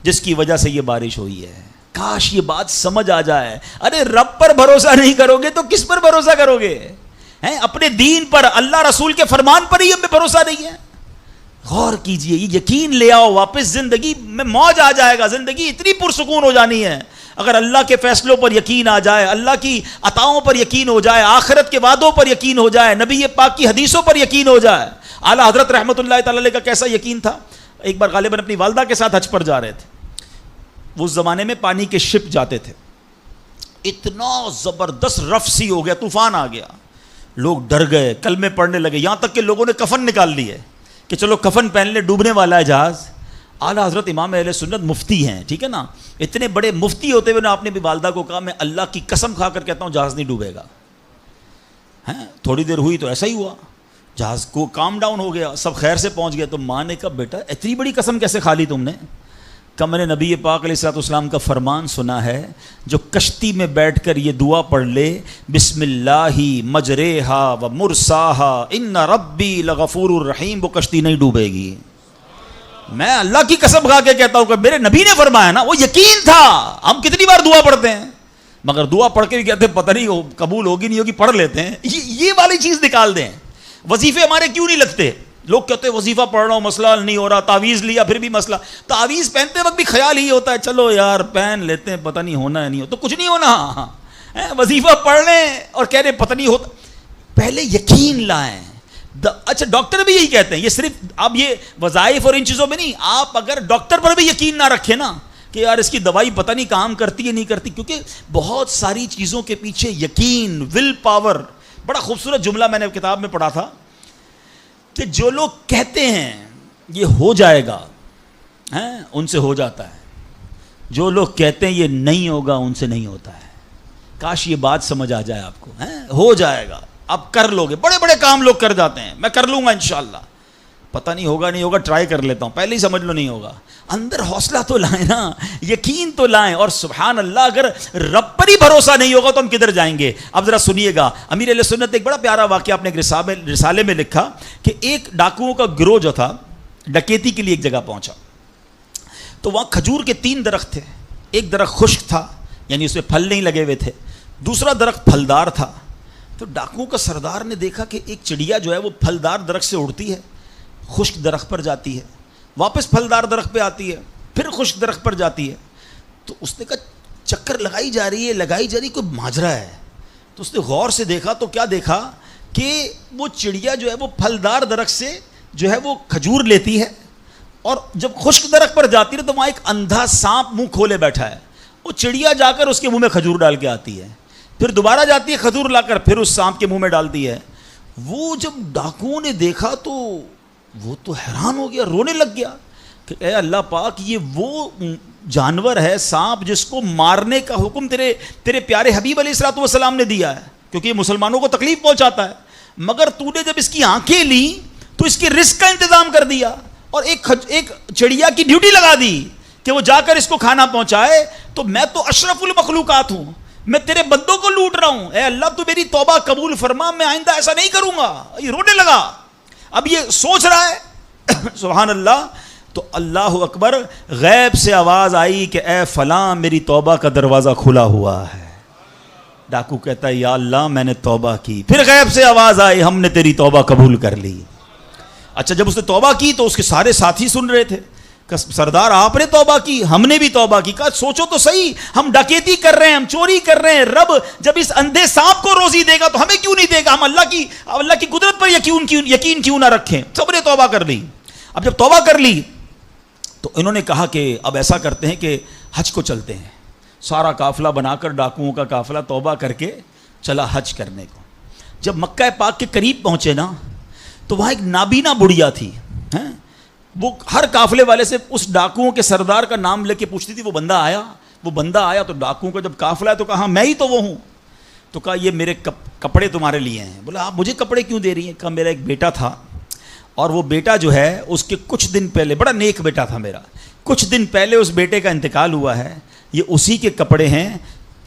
جس کی وجہ سے یہ بارش ہوئی ہے. کاش یہ بات سمجھ آ جائے. ارے رب پر بھروسہ نہیں کرو گے تو کس پر بھروسہ کرو گے؟ اپنے دین پر, اللہ رسول کے فرمان پر ہی ہمیں بھروسہ نہیں ہے. غور کیجئے, یہ یقین لے آؤ واپس, زندگی میں موج آ جائے گا, زندگی اتنی پرسکون ہو جانی ہے. اگر اللہ کے فیصلوں پر یقین آ جائے, اللہ کی عطاؤں پر یقین ہو جائے, آخرت کے وعدوں پر یقین ہو جائے, نبی پاک کی حدیثوں پر یقین ہو جائے. اعلیٰ حضرت رحمۃ اللہ تعالی علیہ کا کیسا یقین تھا. ایک بار غالباً اپنی والدہ کے ساتھ حج پر جا رہے تھے. وہ اس زمانے میں پانی کے شپ جاتے تھے. اتنا زبردست رف سی ہو گیا, طوفان آ گیا, لوگ ڈر گئے, کلمے پڑھنے لگے, یہاں تک کہ لوگوں نے کفن نکال لیے کہ چلو کفن پہن لے, ڈوبنے والا ہے جہاز. اعلیٰ حضرت امام اہل سنت مفتی ہیں, ٹھیک ہے نا, اتنے بڑے مفتی ہوتے ہوئے آپ نے بھی والدہ کو کہا میں اللہ کی قسم کھا کر کہتا ہوں جہاز نہیں ڈوبے گا. تھوڑی دیر ہوئی تو ایسا ہی ہوا, جہاز کو کام ڈاؤن ہو گیا, سب خیر سے پہنچ گئے. تو ماں نے کہا بیٹا اتنی بڑی قسم کیسے کھا لی تم نے؟ کہ میں نے نبی پاک علیہ الصلوۃ والسلام کا فرمان سنا ہے, جو کشتی میں بیٹھ کر یہ دعا پڑھ لے, بسم اللہ مجریہا و مرساہا ان ربی لغفور الرحیم, وہ کشتی نہیں ڈوبے گی. میں اللہ کی قسم کھا کے کہتا ہوں کہ میرے نبی نے فرمایا نا, وہ یقین تھا. ہم کتنی بار دعا پڑھتے ہیں مگر دعا پڑھ کے بھی کہتے ہیں پتہ نہیں قبول ہوگی نہیں ہوگی, پڑھ لیتے ہیں. یہ والی چیز نکال دیں. وظیفے ہمارے کیوں نہیں لگتے؟ لوگ کہتے ہیں وظیفہ پڑھ رہا ہوں مسئلہ نہیں ہو رہا, تعویذ لیا پھر بھی مسئلہ. تعویذ پہنتے وقت بھی خیال ہی ہوتا ہے چلو یار پہن لیتے ہیں, پتہ نہیں ہونا ہے نہیں ہو تو کچھ نہیں ہونا. وظیفہ پڑھ لیں اور کہہ رہے پتہ نہیں ہوتا. پہلے یقین لائیں. اچھا ڈاکٹر بھی یہی کہتے ہیں, یہ صرف اب یہ وظائف اور ان چیزوں میں نہیں, آپ اگر ڈاکٹر پر بھی یقین نہ رکھیں نا کہ یار اس کی دوائی پتہ نہیں کام کرتی ہے نہیں کرتی, کیونکہ بہت ساری چیزوں کے پیچھے یقین, ول پاور. بڑا خوبصورت جملہ میں نے کتاب میں پڑھا تھا کہ جو لوگ کہتے ہیں یہ ہو جائے گا ان سے ہو جاتا ہے, جو لوگ کہتے ہیں یہ نہیں ہوگا ان سے نہیں ہوتا ہے. کاش یہ بات سمجھ آ جائے آپ کو. ہو جائے گا, آپ کر لو گے. بڑے بڑے کام لوگ کر جاتے ہیں, میں کر لوں گا انشاءاللہ, پتہ نہیں ہوگا نہیں ہوگا, ٹرائی کر لیتا ہوں, پہلے ہی سمجھ لو نہیں ہوگا. اندر حوصلہ تو لائیں نا, یقین تو لائیں. اور سبحان اللہ اگر رب پر ہی بھروسہ نہیں ہوگا تو ہم کدھر جائیں گے؟ اب ذرا سنیے گا, امیر اہل سنت ایک بڑا پیارا واقعہ اپنے ایک رسالے میں لکھا کہ ایک ڈاکوؤں کا گروہ جو تھا ڈکیتی کے لیے ایک جگہ پہنچا. تو وہاں کھجور کے 3 درخت تھے. ایک درخت خشک تھا, یعنی اس میں پھل نہیں لگے ہوئے تھے. دوسرا درخت پھلدار تھا. تو ڈاکوؤں کا سردار نے دیکھا کہ ایک چڑیا جو ہے وہ پھلدار درخت سے اڑتی ہے, خشک درخت پر جاتی ہے, واپس پھلدار درخت پہ آتی ہے, پھر خشک درخت پر جاتی ہے. تو اس نے کہا چکر لگائی جا رہی ہے, کوئی ماجرا ہے. تو اس نے غور سے دیکھا تو کیا دیکھا کہ وہ چڑیا جو ہے وہ پھلدار درخت سے جو ہے وہ کھجور لیتی ہے, اور جب خشک درخت پر جاتی ہے تو وہاں ایک اندھا سانپ منہ کھولے بیٹھا ہے. وہ چڑیا جا کر اس کے منہ میں کھجور ڈال کے آتی ہے, پھر دوبارہ جاتی ہے کھجور لا کر پھر اس سانپ کے منہ میں ڈالتی ہے. وہ جب ڈاکوؤں نے دیکھا تو وہ تو حیران ہو گیا, رونے لگ گیا کہ اے اللہ پاک, یہ وہ جانور ہے سانپ جس کو مارنے کا حکم تیرے پیارے حبیب علیہ الصلوۃ والسلام نے دیا ہے. کیونکہ یہ مسلمانوں کو تکلیف پہنچاتا ہے. مگر تو نے جب اس کی آنکھیں لی تو اس کے رزق کا انتظام کر دیا اور ایک چڑیا کی ڈیوٹی لگا دی کہ وہ جا کر اس کو کھانا پہنچائے. تو میں تو اشرف المخلوقات ہوں, میں تیرے بندوں کو لوٹ رہا ہوں, اے اللہ تو میری توبہ قبول فرما, میں آئندہ ایسا نہیں کروں گا. یہ رونے لگا. اب یہ سوچ رہا ہے سبحان اللہ. تو اللہ اکبر, غیب سے آواز آئی کہ اے فلاں میری توبہ کا دروازہ کھلا ہوا ہے. ڈاکو کہتا ہے یا اللہ میں نے توبہ کی. پھر غیب سے آواز آئی ہم نے تیری توبہ قبول کر لی. اچھا جب اس نے توبہ کی تو اس کے سارے ساتھی سن رہے تھے, سردار آپ نے توبہ کی, ہم نے بھی توبہ کی. کہا سوچو تو صحیح, ہم ڈکیتی کر رہے ہیں, ہم چوری کر رہے ہیں, رب جب اس اندھے سانپ کو روزی دے گا تو ہمیں کیوں نہیں دے گا؟ ہم اللہ کی قدرت پر یقین کیوں نہ رکھیں؟ سب نے توبہ کر لی. اب جب توبہ کر لی تو انہوں نے کہا کہ اب ایسا کرتے ہیں کہ حج کو چلتے ہیں. سارا قافلہ بنا کر, ڈاکوؤں کا قافلہ توبہ کر کے چلا حج کرنے کو. جب مکہ پاک کے قریب پہنچے نا تو وہاں ایک نابینا بڑھیا تھی. وہ ہر قافلے والے سے اس ڈاکوؤں کے سردار کا نام لے کے پوچھتی تھی وہ بندہ آیا تو ڈاکوؤں کا جب قافلہ ہے تو کہا میں ہی تو وہ ہوں. تو کہا یہ میرے کپڑے تمہارے لیے ہیں. بولا آپ مجھے کپڑے کیوں دے رہی ہیں؟ کہا میرا ایک بیٹا تھا اور وہ بیٹا جو ہے اس کے کچھ دن پہلے, بڑا نیک بیٹا تھا میرا, کچھ دن پہلے اس بیٹے کا انتقال ہوا ہے, یہ اسی کے کپڑے ہیں.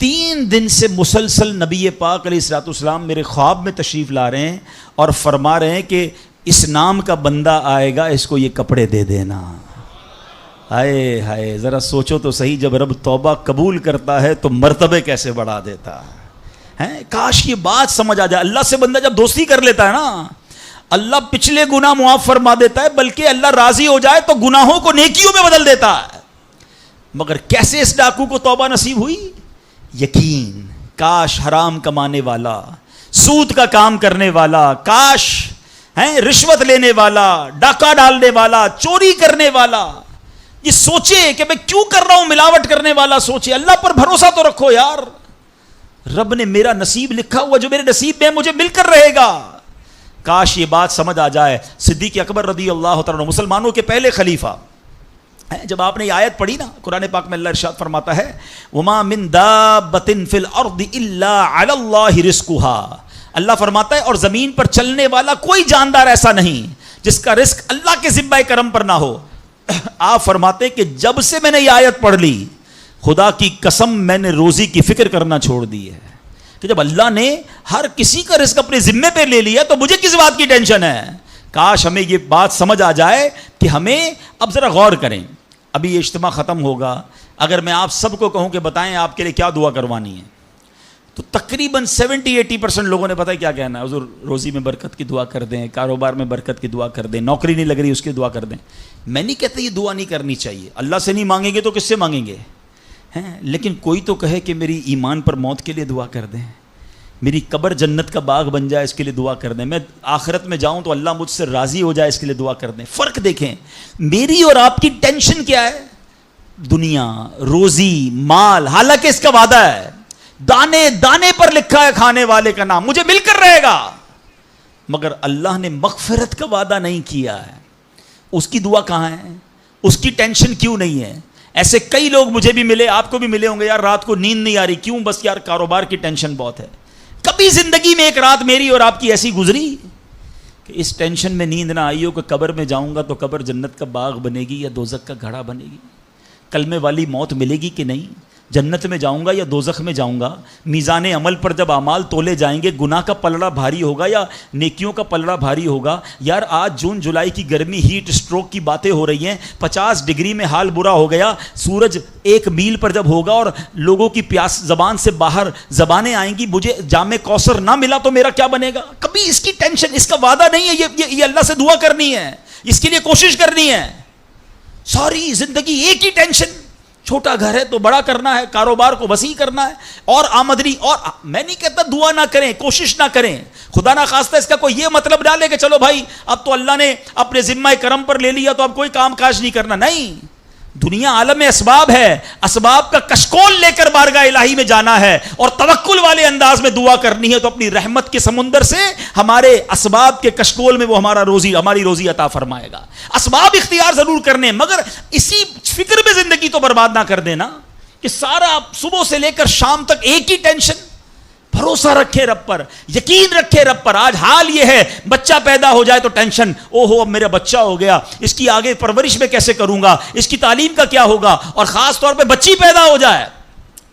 3 دن سے مسلسل نبی پاک علیہ الصلوۃ والسلام میرے خواب میں تشریف لا رہے ہیں اور فرما رہے ہیں کہ اس نام کا بندہ آئے گا, اس کو یہ کپڑے دے دینا. ہائے ہائے, ذرا سوچو تو صحیح, جب رب توبہ قبول کرتا ہے تو مرتبے کیسے بڑھا دیتا ہے. کاش یہ بات سمجھ آ جائے. اللہ سے بندہ جب دوستی کر لیتا ہے نا, اللہ پچھلے گناہ معاف فرما دیتا ہے, بلکہ اللہ راضی ہو جائے تو گناہوں کو نیکیوں میں بدل دیتا ہے. مگر کیسے اس ڈاکو کو توبہ نصیب ہوئی؟ یقین. کاش حرام کمانے والا, سود کا کام کرنے والا, کاش رشوت لینے والا, ڈاکہ ڈالنے والا, چوری کرنے والا یہ سوچے کہ میں کیوں کر رہا ہوں, ملاوٹ کرنے والا سوچے. اللہ پر بھروسہ تو رکھو یار, رب نے میرا نصیب لکھا ہوا, جو میرے نصیب میں مجھے مل کر رہے گا. کاش یہ بات سمجھ آ جائے. صدیق اکبر رضی اللہ تعالیٰ عنہ, مسلمانوں کے پہلے خلیفہ, جب آپ نے یہ آیت پڑھی نا قرآن پاک میں, اللہ ارشاد فرماتا ہے وما من دابۃ فی الارض الا علی اللہ رزقها. اللہ فرماتا ہے اور زمین پر چلنے والا کوئی جاندار ایسا نہیں جس کا رزق اللہ کے ذمہ کرم پر نہ ہو. آپ فرماتے کہ جب سے میں نے یہ آیت پڑھ لی خدا کی قسم میں نے روزی کی فکر کرنا چھوڑ دی ہے. کہ جب اللہ نے ہر کسی کا رزق اپنے ذمے پہ لے لیا تو مجھے کس بات کی ٹینشن ہے. کاش ہمیں یہ بات سمجھ آ جائے کہ ہمیں اب ذرا غور کریں. ابھی یہ اجتماع ختم ہوگا, اگر میں آپ سب کو کہوں کہ بتائیں آپ کے لیے کیا دعا کروانی ہے, تو تقریباً 70-80% لوگوں نے پتہ کیا کہنا ہے, حضور روزی میں برکت کی دعا کر دیں, کاروبار میں برکت کی دعا کر دیں, نوکری نہیں لگ رہی اس کی دعا کر دیں. میں نہیں کہتا یہ دعا نہیں کرنی چاہیے, اللہ سے نہیں مانگیں گے تو کس سے مانگیں گے, لیکن کوئی تو کہے کہ میری ایمان پر موت کے لیے دعا کر دیں, میری قبر جنت کا باغ بن جائے اس کے لیے دعا کر دیں, میں آخرت میں جاؤں تو اللہ مجھ سے راضی ہو جائے اس کے لیے دعا کر دیں. فرق دیکھیں, میری اور آپ کی ٹینشن کیا ہے؟ دنیا, روزی, مال, حالانکہ اس کا وعدہ ہے, دانے دانے پر لکھا ہے کھانے والے کا نام, مجھے مل کر رہے گا. مگر اللہ نے مغفرت کا وعدہ نہیں کیا ہے. اس کی دعا کہاں ہے؟ اس کی ٹینشن کیوں نہیں ہے؟ ایسے کئی لوگ مجھے بھی ملے, آپ کو بھی ملے ہوں گے, یار رات کو نیند نہیں آ رہی, کیوں؟ بس یار کاروبار کی ٹینشن بہت ہے. کبھی زندگی میں ایک رات میری اور آپ کی ایسی گزری کہ اس ٹینشن میں نیند نہ آئی ہو کہ قبر میں جاؤں گا تو قبر جنت کا باغ بنے گی یا دوزخ کا گھڑا بنے گی, کلمے والی موت ملے گی کہ نہیں, جنت میں جاؤں گا یا دوزخ میں جاؤں گا, میزان عمل پر جب اعمال تولے جائیں گے گناہ کا پلڑا بھاری ہوگا یا نیکیوں کا پلڑا بھاری ہوگا. یار آج جون جولائی کی گرمی, ہیٹ اسٹروک کی باتیں ہو رہی ہیں, 50 ڈگری میں حال برا ہو گیا, سورج 1 میل پر جب ہوگا اور لوگوں کی پیاس زبان سے باہر زبانیں آئیں گی, مجھے جام کوثر نہ ملا تو میرا کیا بنے گا. کبھی اس کی ٹینشن, اس کا وعدہ نہیں ہے, یہ اللہ سے دعا کرنی ہے, اس کے لیے کوشش کرنی ہے. ساری زندگی ایک ہی ٹینشن, چھوٹا گھر ہے تو بڑا کرنا ہے, کاروبار کو وسیع کرنا ہے, اور آمدنی. اور میں نہیں کہتا دعا نہ کریں, کوشش نہ کریں, خدا نہ خواستہ اس کا کوئی یہ مطلب ڈالے کہ چلو بھائی اب تو اللہ نے اپنے ذمہ کرم پر لے لیا تو اب کوئی کام کاج نہیں کرنا. نہیں, دنیا عالم اسباب ہے, اسباب کا کشکول لے کر بارگاہ الہی میں جانا ہے اور توکل والے انداز میں دعا کرنی ہے, تو اپنی رحمت کے سمندر سے ہمارے اسباب کے کشکول میں وہ ہماری روزی عطا فرمائے گا. اسباب اختیار ضرور کرنے, مگر اسی فکر میں زندگی تو برباد نہ کر دینا کہ سارا صبح سے لے کر شام تک ایک ہی ٹینشن. بھروسہ رکھے رب پر, یقین رکھے رب پر. آج حال یہ ہے بچہ پیدا ہو جائے تو ٹینشن, او ہو اب میرا بچہ ہو گیا, اس کی آگے پرورش میں کیسے کروں گا, اس کی تعلیم کا کیا ہوگا, اور خاص طور پہ بچی پیدا ہو جائے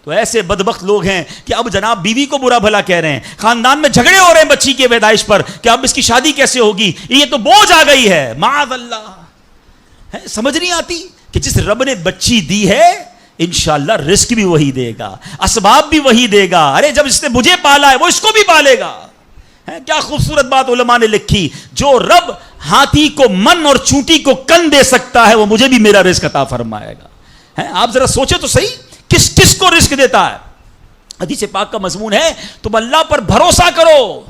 تو ایسے بدبخت لوگ ہیں کہ اب جناب بیوی کو برا بھلا کہہ رہے ہیں, خاندان میں جھگڑے ہو رہے ہیں بچی کی پیدائش پر کہ اب اس کی شادی کیسے ہوگی, یہ تو بوجھ آ گئی ہے. معاذ اللہ. سمجھ نہیں آتی کہ جس رب نے بچی دی ہے انشاءاللہ رزق بھی وہی دے گا, اسباب بھی وہی دے گا. ارے جب اس نے مجھے پالا ہے وہ اس کو بھی پالے گا. کیا خوبصورت بات علماء نے لکھی, جو رب ہاتھی کو من اور چونٹی کو کن دے سکتا ہے وہ مجھے بھی میرا رزق عطا فرمائے گا. آپ ذرا سوچے تو صحیح, کس کس کو رزق دیتا ہے. حدیث پاک کا مضمون ہے تم اللہ پر بھروسہ کرو,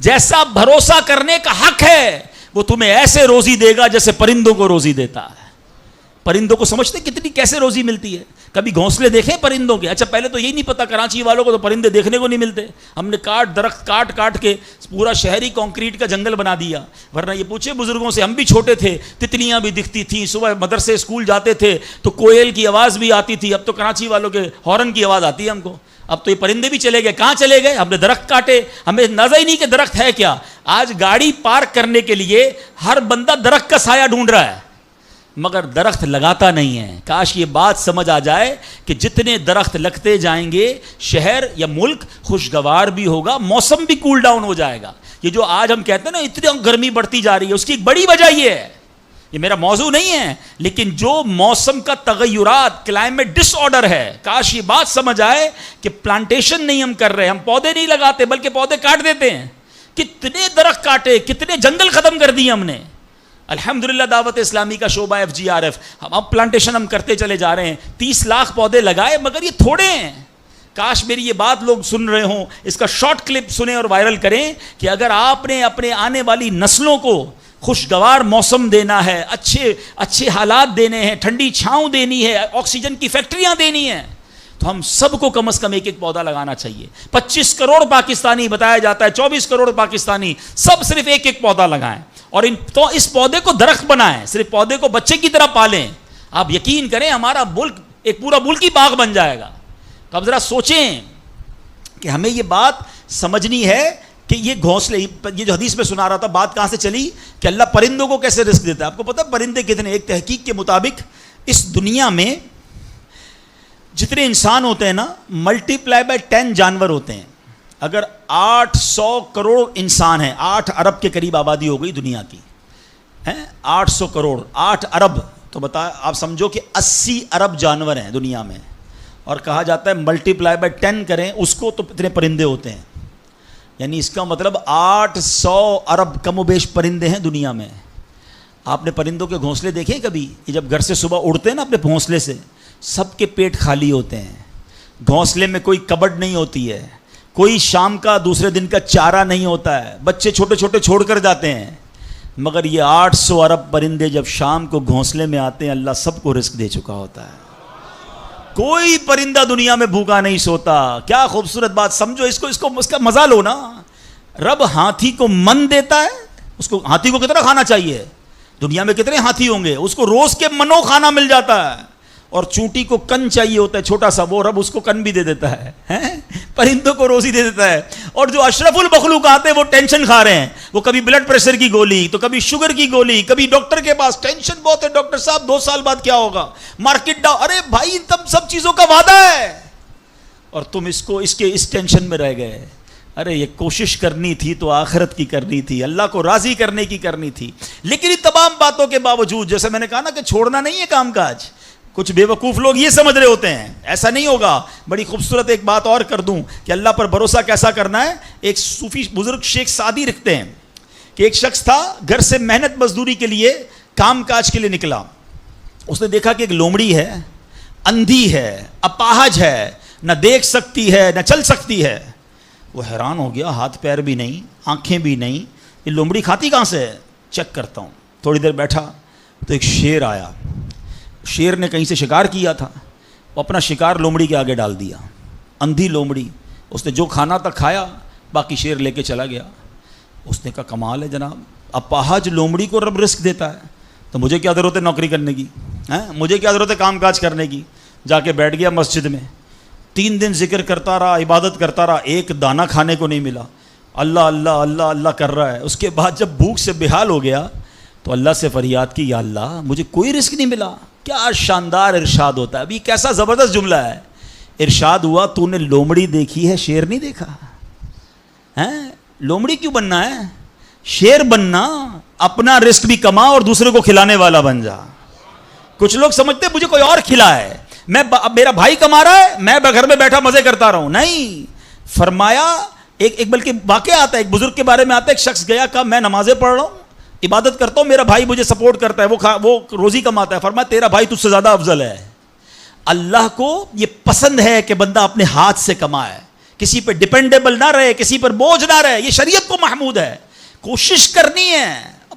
جیسا بھروسہ کرنے کا حق ہے وہ تمہیں ایسے روزی دے گا جیسے پرندوں کو روزی دیتا ہے. پرندوں کو سمجھتے کتنی کیسے روزی ملتی ہے, کبھی گھونسلے دیکھیں پرندوں کے. اچھا پہلے تو یہی نہیں پتا, کراچی والوں کو تو پرندے دیکھنے کو نہیں ملتے, ہم نے درخت کاٹ کے پورا شہری کنکریٹ کا جنگل بنا دیا. ورنہ یہ پوچھے بزرگوں سے, ہم بھی چھوٹے تھے تتلیاں بھی دکھتی تھیں, صبح مدرسے اسکول جاتے تھے تو کوئل کی آواز بھی آتی تھی. اب تو کراچی والوں کے ہارن کی آواز آتی ہے ہم کو. اب تو یہ پرندے بھی چلے گئے. کہاں چلے گئے, ہم نے درخت کاٹے, ہمیں نظر ہی نہیں کہ درخت ہے کیا. آج گاڑی پارک کرنے کے لیے ہر بندہ درخت کا سایہ ڈھونڈ رہا ہے مگر درخت لگاتا نہیں ہے. کاش یہ بات سمجھ آ جائے کہ جتنے درخت لگتے جائیں گے شہر یا ملک خوشگوار بھی ہوگا, موسم بھی کول ڈاؤن ہو جائے گا. یہ جو آج ہم کہتے ہیں نا اتنی گرمی بڑھتی جا رہی ہے, اس کی ایک بڑی وجہ یہ ہے, یہ میرا موضوع نہیں ہے, لیکن جو موسم کا تغیرات, کلائمیٹ ڈس آرڈر ہے. کاش یہ بات سمجھ آئے کہ پلانٹیشن نہیں ہم کر رہے, ہم پودے نہیں لگاتے بلکہ پودے کاٹ دیتے ہیں. کتنے درخت کاٹے, کتنے جنگل ختم کر دیے ہم نے. الحمدللہ دعوت اسلامی کا شعبہ FGRF, اب پلانٹیشن ہم کرتے چلے جا رہے ہیں. 30 لاکھ پودے لگائے مگر یہ تھوڑے ہیں. کاش میری یہ بات لوگ سن رہے ہوں, اس کا شارٹ کلپ سنیں اور وائرل کریں کہ اگر آپ نے اپنے آنے والی نسلوں کو خوشگوار موسم دینا ہے, اچھے حالات دینے ہیں, ٹھنڈی چھاؤں دینی ہے, آکسیجن کی فیکٹریاں دینی ہیں, تو ہم سب کو کم از کم ایک پودا لگانا چاہیے. 25 کروڑ پاکستانی بتایا جاتا ہے, 24 کروڑ پاکستانی, سب صرف ایک پودا لگائیں اور تو اس پودے کو درخت بنائیں, صرف پودے کو بچے کی طرح پالیں. آپ یقین کریں ہمارا ملک ایک پورا ملک ہی باغ بن جائے گا. تو اب ذرا سوچیں کہ ہمیں یہ بات سمجھنی ہے کہ یہ گھونسلے, یہ جو حدیث میں سنا رہا تھا بات کہاں سے چلی کہ اللہ پرندوں کو کیسے رزق دیتا ہے. آپ کو پتہ پرندے کتنے, ایک تحقیق کے مطابق اس دنیا میں جتنے انسان ہوتے ہیں نا ملٹی پلائی بائی 10 جانور ہوتے ہیں. اگر 800 کروڑ انسان ہیں, 8 ارب کے قریب آبادی ہو گئی دنیا کی, 800 کروڑ, 8 ارب, تو بتا آپ سمجھو کہ 80 ارب جانور ہیں دنیا میں. اور کہا جاتا ہے ملٹی پلائی بائی 10 کریں اس کو تو اتنے پرندے ہوتے ہیں. یعنی اس کا مطلب 800 ارب کم و بیش پرندے ہیں دنیا میں. آپ نے پرندوں کے گھونسلے دیکھے کبھی؟ یہ جب گھر سے صبح اڑتے ہیں نا اپنے گھونسلے سے, سب کے پیٹ خالی ہوتے ہیں, گھونسلے میں کوئی کبڈ نہیں ہوتی ہے, کوئی شام کا دوسرے دن کا چارہ نہیں ہوتا ہے, بچے چھوٹے چھوٹے چھوڑ کر جاتے ہیں. مگر یہ 800 ارب پرندے جب شام کو گھونسلے میں آتے ہیں اللہ سب کو رزق دے چکا ہوتا ہے. کوئی پرندہ دنیا میں بھوکا نہیں سوتا. کیا خوبصورت بات, سمجھو اس کا مزہ لو نا. رب ہاتھی کو من دیتا ہے, اس کو ہاتھی کو کتنا کھانا چاہیے, دنیا میں کتنے ہاتھی ہوں گے, اس کو روز کے منو کھانا مل جاتا ہے. اور چونٹی کو کن چاہیے ہوتا ہے چھوٹا سا, وہ رب اس کو کن بھی دے دیتا ہے, پرندوں کو روزی دے دیتا ہے. اور جو اشرف المخلوقات ہیں وہ ٹینشن کھا رہے ہیں, وہ کبھی بلڈ پریشر کی گولی, تو کبھی شوگر کی گولی, کبھی ڈاکٹر کے پاس, ٹینشن بہت ہے ڈاکٹر صاحب 2 سال بعد کیا ہوگا, مارکیٹ ڈاؤن. ارے بھائی تب سب چیزوں کا وعدہ ہے اور تم اس ٹینشن میں رہ گئے. ارے یہ کوشش کرنی تھی تو آخرت کی کرنی تھی, اللہ کو راضی کرنے کی کرنی تھی. لیکن ان تمام باتوں کے باوجود جیسے میں نے کہا نا کہ چھوڑنا نہیں ہے کام کاج. کچھ بے وقوف لوگ یہ سمجھ رہے ہوتے ہیں ایسا نہیں ہوگا. بڑی خوبصورت ایک بات اور کر دوں کہ اللہ پر بھروسہ کیسا کرنا ہے. ایک صوفی بزرگ شیخ سعدی لکھتے ہیں کہ ایک شخص تھا گھر سے محنت مزدوری کے لیے کام کاج کے لیے نکلا. اس نے دیکھا کہ ایک لومڑی ہے, اندھی ہے, اپاہج ہے, نہ دیکھ سکتی ہے نہ چل سکتی ہے. وہ حیران ہو گیا, ہاتھ پیر بھی نہیں, آنکھیں بھی نہیں, یہ لومڑی کھاتی کہاں سے ہے, چیک کرتا ہوں. تھوڑی دیر بیٹھا تو ایک شیر آیا. شیر نے کہیں سے شکار کیا تھا, وہ اپنا شکار لومڑی کے آگے ڈال دیا. اندھی لومڑی, اس نے جو کھانا تھا کھایا, باقی شیر لے کے چلا گیا. اس نے کہا کمال ہے جناب, اپاہج لومڑی کو رب رزق دیتا ہے تو مجھے کیا ضرورت ہے نوکری کرنے کی, مجھے کیا ضرورت ہے کام کاج کرنے کی. جا کے بیٹھ گیا مسجد میں. 3 دن ذکر کرتا رہا, عبادت کرتا رہا, ایک دانہ کھانے کو نہیں ملا, اللہ اللہ اللہ اللہ کر رہا ہے. اس کے بعد جب بھوک سے بحال ہو گیا تو اللہ سے فریاد کی, یا اللہ مجھے کوئی رزق نہیں ملا. کیا شاندار ارشاد ہوتا ہے. ابھی کیسا زبردست جملہ ہے. ارشاد ہوا, تو نے لومڑی دیکھی ہے, شیر نہیں دیکھا ہے. لومڑی کیوں بننا ہے, شیر بننا, اپنا رزق بھی کما اور دوسرے کو کھلانے والا بن جا. کچھ لوگ سمجھتے مجھے کوئی اور کھلا ہے, میرا بھائی کما رہا ہے, میں گھر میں بیٹھا مزے کرتا رہا ہوں. نہیں, فرمایا ایک بلکہ واقعہ آتا ہے, ایک بزرگ کے بارے میں آتا ہے, ایک شخص گیا, کہا میں نمازیں پڑھ رہا ہوں, عبادت کرتا ہوں, میرا بھائی مجھے سپورٹ کرتا ہے, وہ روزی کماتا ہے. فرمایا تیرا بھائی تجھ سے زیادہ افضل ہے. اللہ کو یہ پسند ہے کہ بندہ اپنے ہاتھ سے کمائے, کسی پہ ڈیپینڈیبل نہ رہے, کسی پر بوجھ نہ رہے. یہ شریعت کو محمود ہے. کوشش کرنی ہے,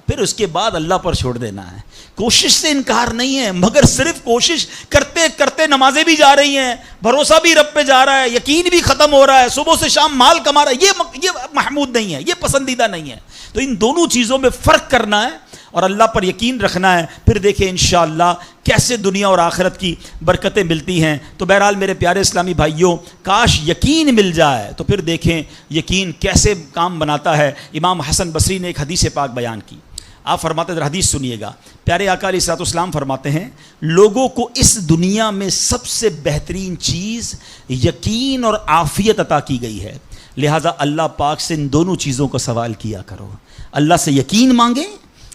پھر اس کے بعد اللہ پر چھوڑ دینا ہے. کوشش سے انکار نہیں ہے, مگر صرف کوشش کرتے کرتے نمازیں بھی جا رہی ہیں, بھروسہ بھی رب پہ جا رہا ہے, یقین بھی ختم ہو رہا ہے, صبح سے شام مال کما رہا ہے, یہ محمود نہیں ہے, یہ پسندیدہ نہیں ہے. تو ان دونوں چیزوں میں فرق کرنا ہے اور اللہ پر یقین رکھنا ہے. پھر دیکھیں انشاءاللہ کیسے دنیا اور آخرت کی برکتیں ملتی ہیں. تو بہرحال میرے پیارے اسلامی بھائیوں, کاش یقین مل جائے تو پھر دیکھیں یقین کیسے کام بناتا ہے. امام حسن بصری نے ایک حدیث پاک بیان کی. آپ فرماتے ہیں, حدیث سنیے گا, پیارے آقا علیہ الصلوۃ والسلام فرماتے ہیں, لوگوں کو اس دنیا میں سب سے بہترین چیز یقین اور عافیت عطا کی گئی ہے. لہٰذا اللہ پاک سے ان دونوں چیزوں کا سوال کیا کرو. اللہ سے یقین مانگے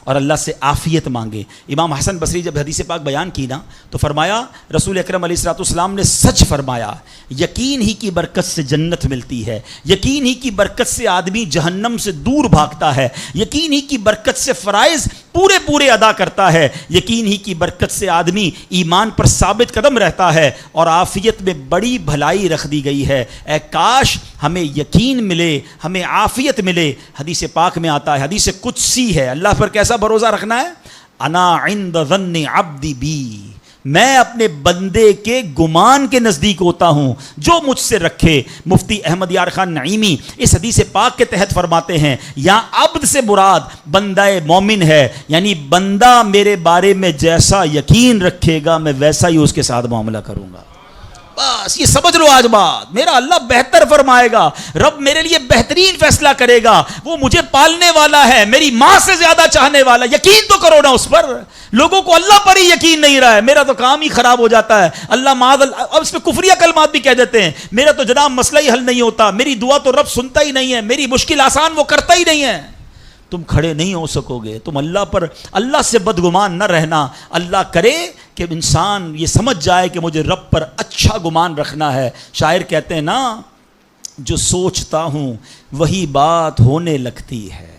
اور اللہ سے عافیت مانگے. امام حسن بصری جب حدیث پاک بیان کی نا تو فرمایا, رسول اکرم علیہ الصلوۃ والسلام نے سچ فرمایا, یقین ہی کی برکت سے جنت ملتی ہے, یقین ہی کی برکت سے آدمی جہنم سے دور بھاگتا ہے, یقین ہی کی برکت سے فرائض پورے ادا کرتا ہے, یقین ہی کی برکت سے آدمی ایمان پر ثابت قدم رہتا ہے, اور عافیت میں بڑی بھلائی رکھ دی گئی ہے. اے کاش ہمیں یقین ملے, ہمیں عافیت ملے. حدیث پاک میں آتا ہے, حدیث قدسی ہے, اللہ پر کیسا بھروسہ رکھنا ہے, انا عند ظن عبدی بی, میں اپنے بندے کے گمان کے نزدیک ہوتا ہوں جو مجھ سے رکھے. مفتی احمد یار خان نعیمی اس حدیث پاک کے تحت فرماتے ہیں, یہاں عبد سے مراد بندہ مومن ہے, یعنی بندہ میرے بارے میں جیسا یقین رکھے گا میں ویسا ہی اس کے ساتھ معاملہ کروں گا. بس یہ سمجھ لو آج بات, میرا اللہ بہتر فرمائے گا, رب میرے لیے بہترین فیصلہ کرے گا, وہ مجھے پالنے والا ہے, میری ماں سے زیادہ چاہنے والا. یقین تو کرو نا اس پر. لوگوں کو اللہ پر ہی یقین نہیں رہا ہے, میرا تو کام ہی خراب ہو جاتا ہے, اللہ معاذ اللہ, اب اس پہ کفریہ کلمات بھی کہہ دیتے ہیں, میرا تو جناب مسئلہ ہی حل نہیں ہوتا, میری دعا تو رب سنتا ہی نہیں ہے, میری مشکل آسان وہ کرتا ہی نہیں ہے. تم کھڑے نہیں ہو سکو گے. تم اللہ پر, اللہ سے بدگمان نہ رہنا. اللہ کرے کہ انسان یہ سمجھ جائے کہ مجھے رب پر اچھا گمان رکھنا ہے. شاعر کہتے ہیں نا, جو سوچتا ہوں وہی بات ہونے لگتی ہے.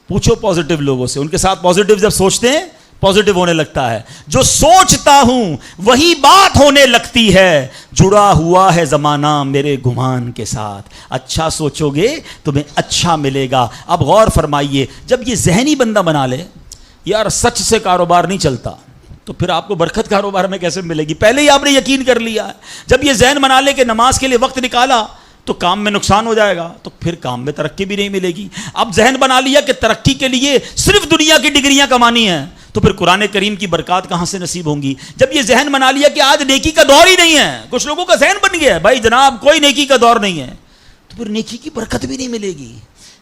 پوچھو پازیٹیو لوگوں سے, ان کے ساتھ پازیٹیو جب سوچتے ہیں پازیٹیو ہونے لگتا ہے. جو سوچتا ہوں وہی بات ہونے لگتی ہے, جڑا ہوا ہے زمانہ میرے گمان کے ساتھ. اچھا سوچو گے تمہیں اچھا ملے گا. اب غور فرمائیے, جب یہ ذہنی بندہ بنا لے, یار سچ سے کاروبار نہیں چلتا, تو پھر آپ کو برکت کاروبار میں کیسے ملے گی؟ پہلے ہی آپ نے یقین کر لیا ہے. جب یہ ذہن بنا لے کہ نماز کے لیے وقت نکالا تو کام میں نقصان ہو جائے گا, تو پھر کام میں ترقی بھی نہیں ملے گی. اب ذہن بنا لیا کہ ترقی کے لیے صرف دنیا کی ڈگریاں کمانی ہیں, تو پھر قرآن کریم کی برکات کہاں سے نصیب ہوں گی؟ جب یہ ذہن بنا لیا کہ آج نیکی کا دور ہی نہیں ہے, کچھ لوگوں کا ذہن بن گیا ہے بھائی جناب کوئی نیکی کا دور نہیں ہے, تو پھر نیکی کی برکت بھی نہیں ملے گی.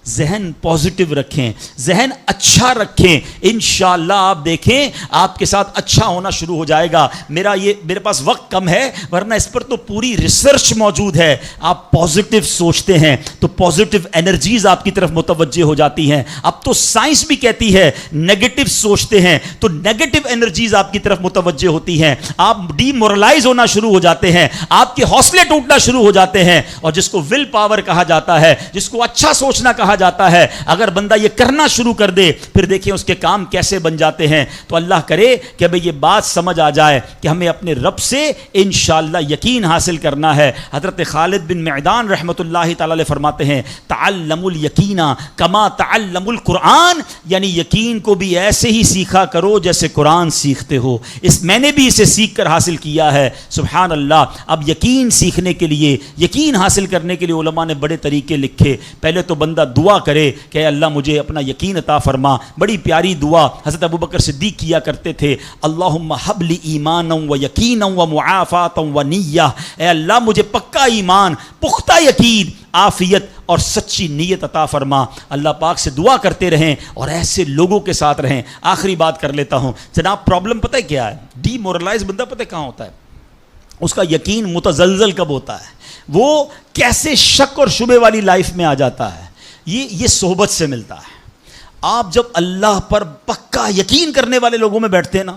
ذہن پازیٹیو رکھیں, ذہن اچھا رکھیں, انشاءاللہ آپ دیکھیں آپ کے ساتھ اچھا ہونا شروع ہو جائے گا. میرے پاس وقت کم ہے, ورنہ اس پر تو پوری ریسرچ موجود ہے. آپ پازیٹیو سوچتے ہیں تو پازیٹیو انرجیز آپ کی طرف متوجہ ہو جاتی ہیں. اب تو سائنس بھی کہتی ہے نیگیٹو سوچتے ہیں تو نیگیٹو انرجیز آپ کی طرف متوجہ ہوتی ہیں, آپ ڈی مورلائز ہونا شروع ہو جاتے ہیں, آپ کے حوصلے ٹوٹنا شروع ہو جاتے ہیں. اور جس کو ول پاور کہا جاتا ہے, جس کو اچھا سوچنا کہا جاتا ہے, اگر بندہ یہ کرنا شروع کر دے پھر دیکھیں اس کے کام کیسے بن جاتے ہیں. تو اللہ کرے کہ ابھی یہ بات سمجھ آ جائے کہ ہمیں اپنے رب سے انشاءاللہ یقین حاصل کرنا ہے. حضرت خالد بن معدان رحمۃ اللہ تعالی علیہ فرماتے ہیں, تعلموا الیقین کما تعلموا القرآن, یعنی یقین کو بھی ایسے ہی سیکھا کرو جیسے قرآن سیکھتے ہو. میں نے بھی اسے سیکھ کر حاصل کیا ہے. سبحان اللہ. اب یقین سیکھنے کے لیے, یقین حاصل کرنے کے لیے علماء نے بڑے طریقے لکھے. پہلے تو بندہ دعا کرے کہ اے اللہ مجھے اپنا یقین عطا فرما. بڑی پیاری دعا حضرت ابوبکر صدیق کیا کرتے تھے, اللہم حب لی ایمانا و یقینا و معافاتا و نیہ, اے اللہ مجھے پکا ایمان, پختہ یقین, عافیت اور سچی نیت عطا فرما. اللہ پاک سے دعا کرتے رہیں اور ایسے لوگوں کے ساتھ رہیں. آخری بات کر لیتا ہوں جناب, پرابلم پتہ ہے کیا ہے؟ ڈی مورلائز بندہ پتہ کہاں ہوتا ہے؟ اس کا یقین متزلزل کب ہوتا ہے؟ وہ کیسے شک اور شبے والی لائف میں آ جاتا ہے؟ یہ صحبت سے ملتا ہے. آپ جب اللہ پر پکا یقین کرنے والے لوگوں میں بیٹھتے ہیں نا,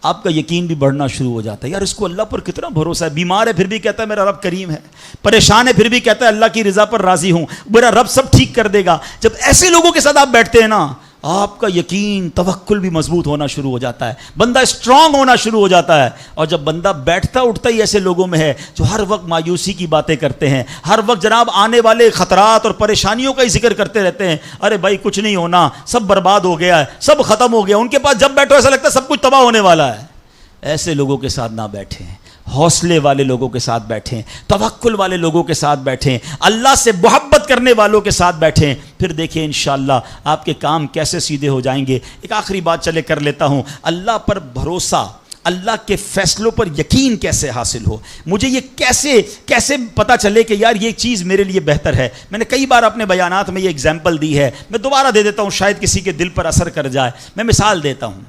آپ کا یقین بھی بڑھنا شروع ہو جاتا ہے. یار اس کو اللہ پر کتنا بھروسہ ہے, بیمار ہے پھر بھی کہتا ہے میرا رب کریم ہے, پریشان ہے پھر بھی کہتا ہے اللہ کی رضا پر راضی ہوں, میرا رب سب ٹھیک کر دے گا. جب ایسے لوگوں کے ساتھ آپ بیٹھتے ہیں نا, آپ کا یقین توکل بھی مضبوط ہونا شروع ہو جاتا ہے, بندہ اسٹرانگ ہونا شروع ہو جاتا ہے. اور جب بندہ بیٹھتا اٹھتا ہی ایسے لوگوں میں ہے جو ہر وقت مایوسی کی باتیں کرتے ہیں, ہر وقت جناب آنے والے خطرات اور پریشانیوں کا ہی ذکر کرتے رہتے ہیں, ارے بھائی کچھ نہیں ہونا, سب برباد ہو گیا ہے, سب ختم ہو گیا, ان کے پاس جب بیٹھو ایسا لگتا ہے سب کچھ تباہ ہونے والا ہے. ایسے لوگوں کے ساتھ نہ بیٹھیں, حوصلے والے لوگوں کے ساتھ بیٹھیں, توکل والے لوگوں کے ساتھ بیٹھیں, اللہ سے محبت کرنے والوں کے ساتھ بیٹھیں. پھر دیکھیں انشاءاللہ آپ کے کام کیسے سیدھے ہو جائیں گے. ایک آخری بات چلے کر لیتا ہوں, اللہ پر بھروسہ, اللہ کے فیصلوں پر یقین کیسے حاصل ہو. مجھے یہ کیسے پتہ چلے کہ یار یہ چیز میرے لیے بہتر ہے. میں نے کئی بار اپنے بیانات میں یہ اگزامپل دی ہے, میں دوبارہ دے دیتا ہوں, شاید کسی کے دل پر اثر کر جائے. میں مثال دیتا ہوں.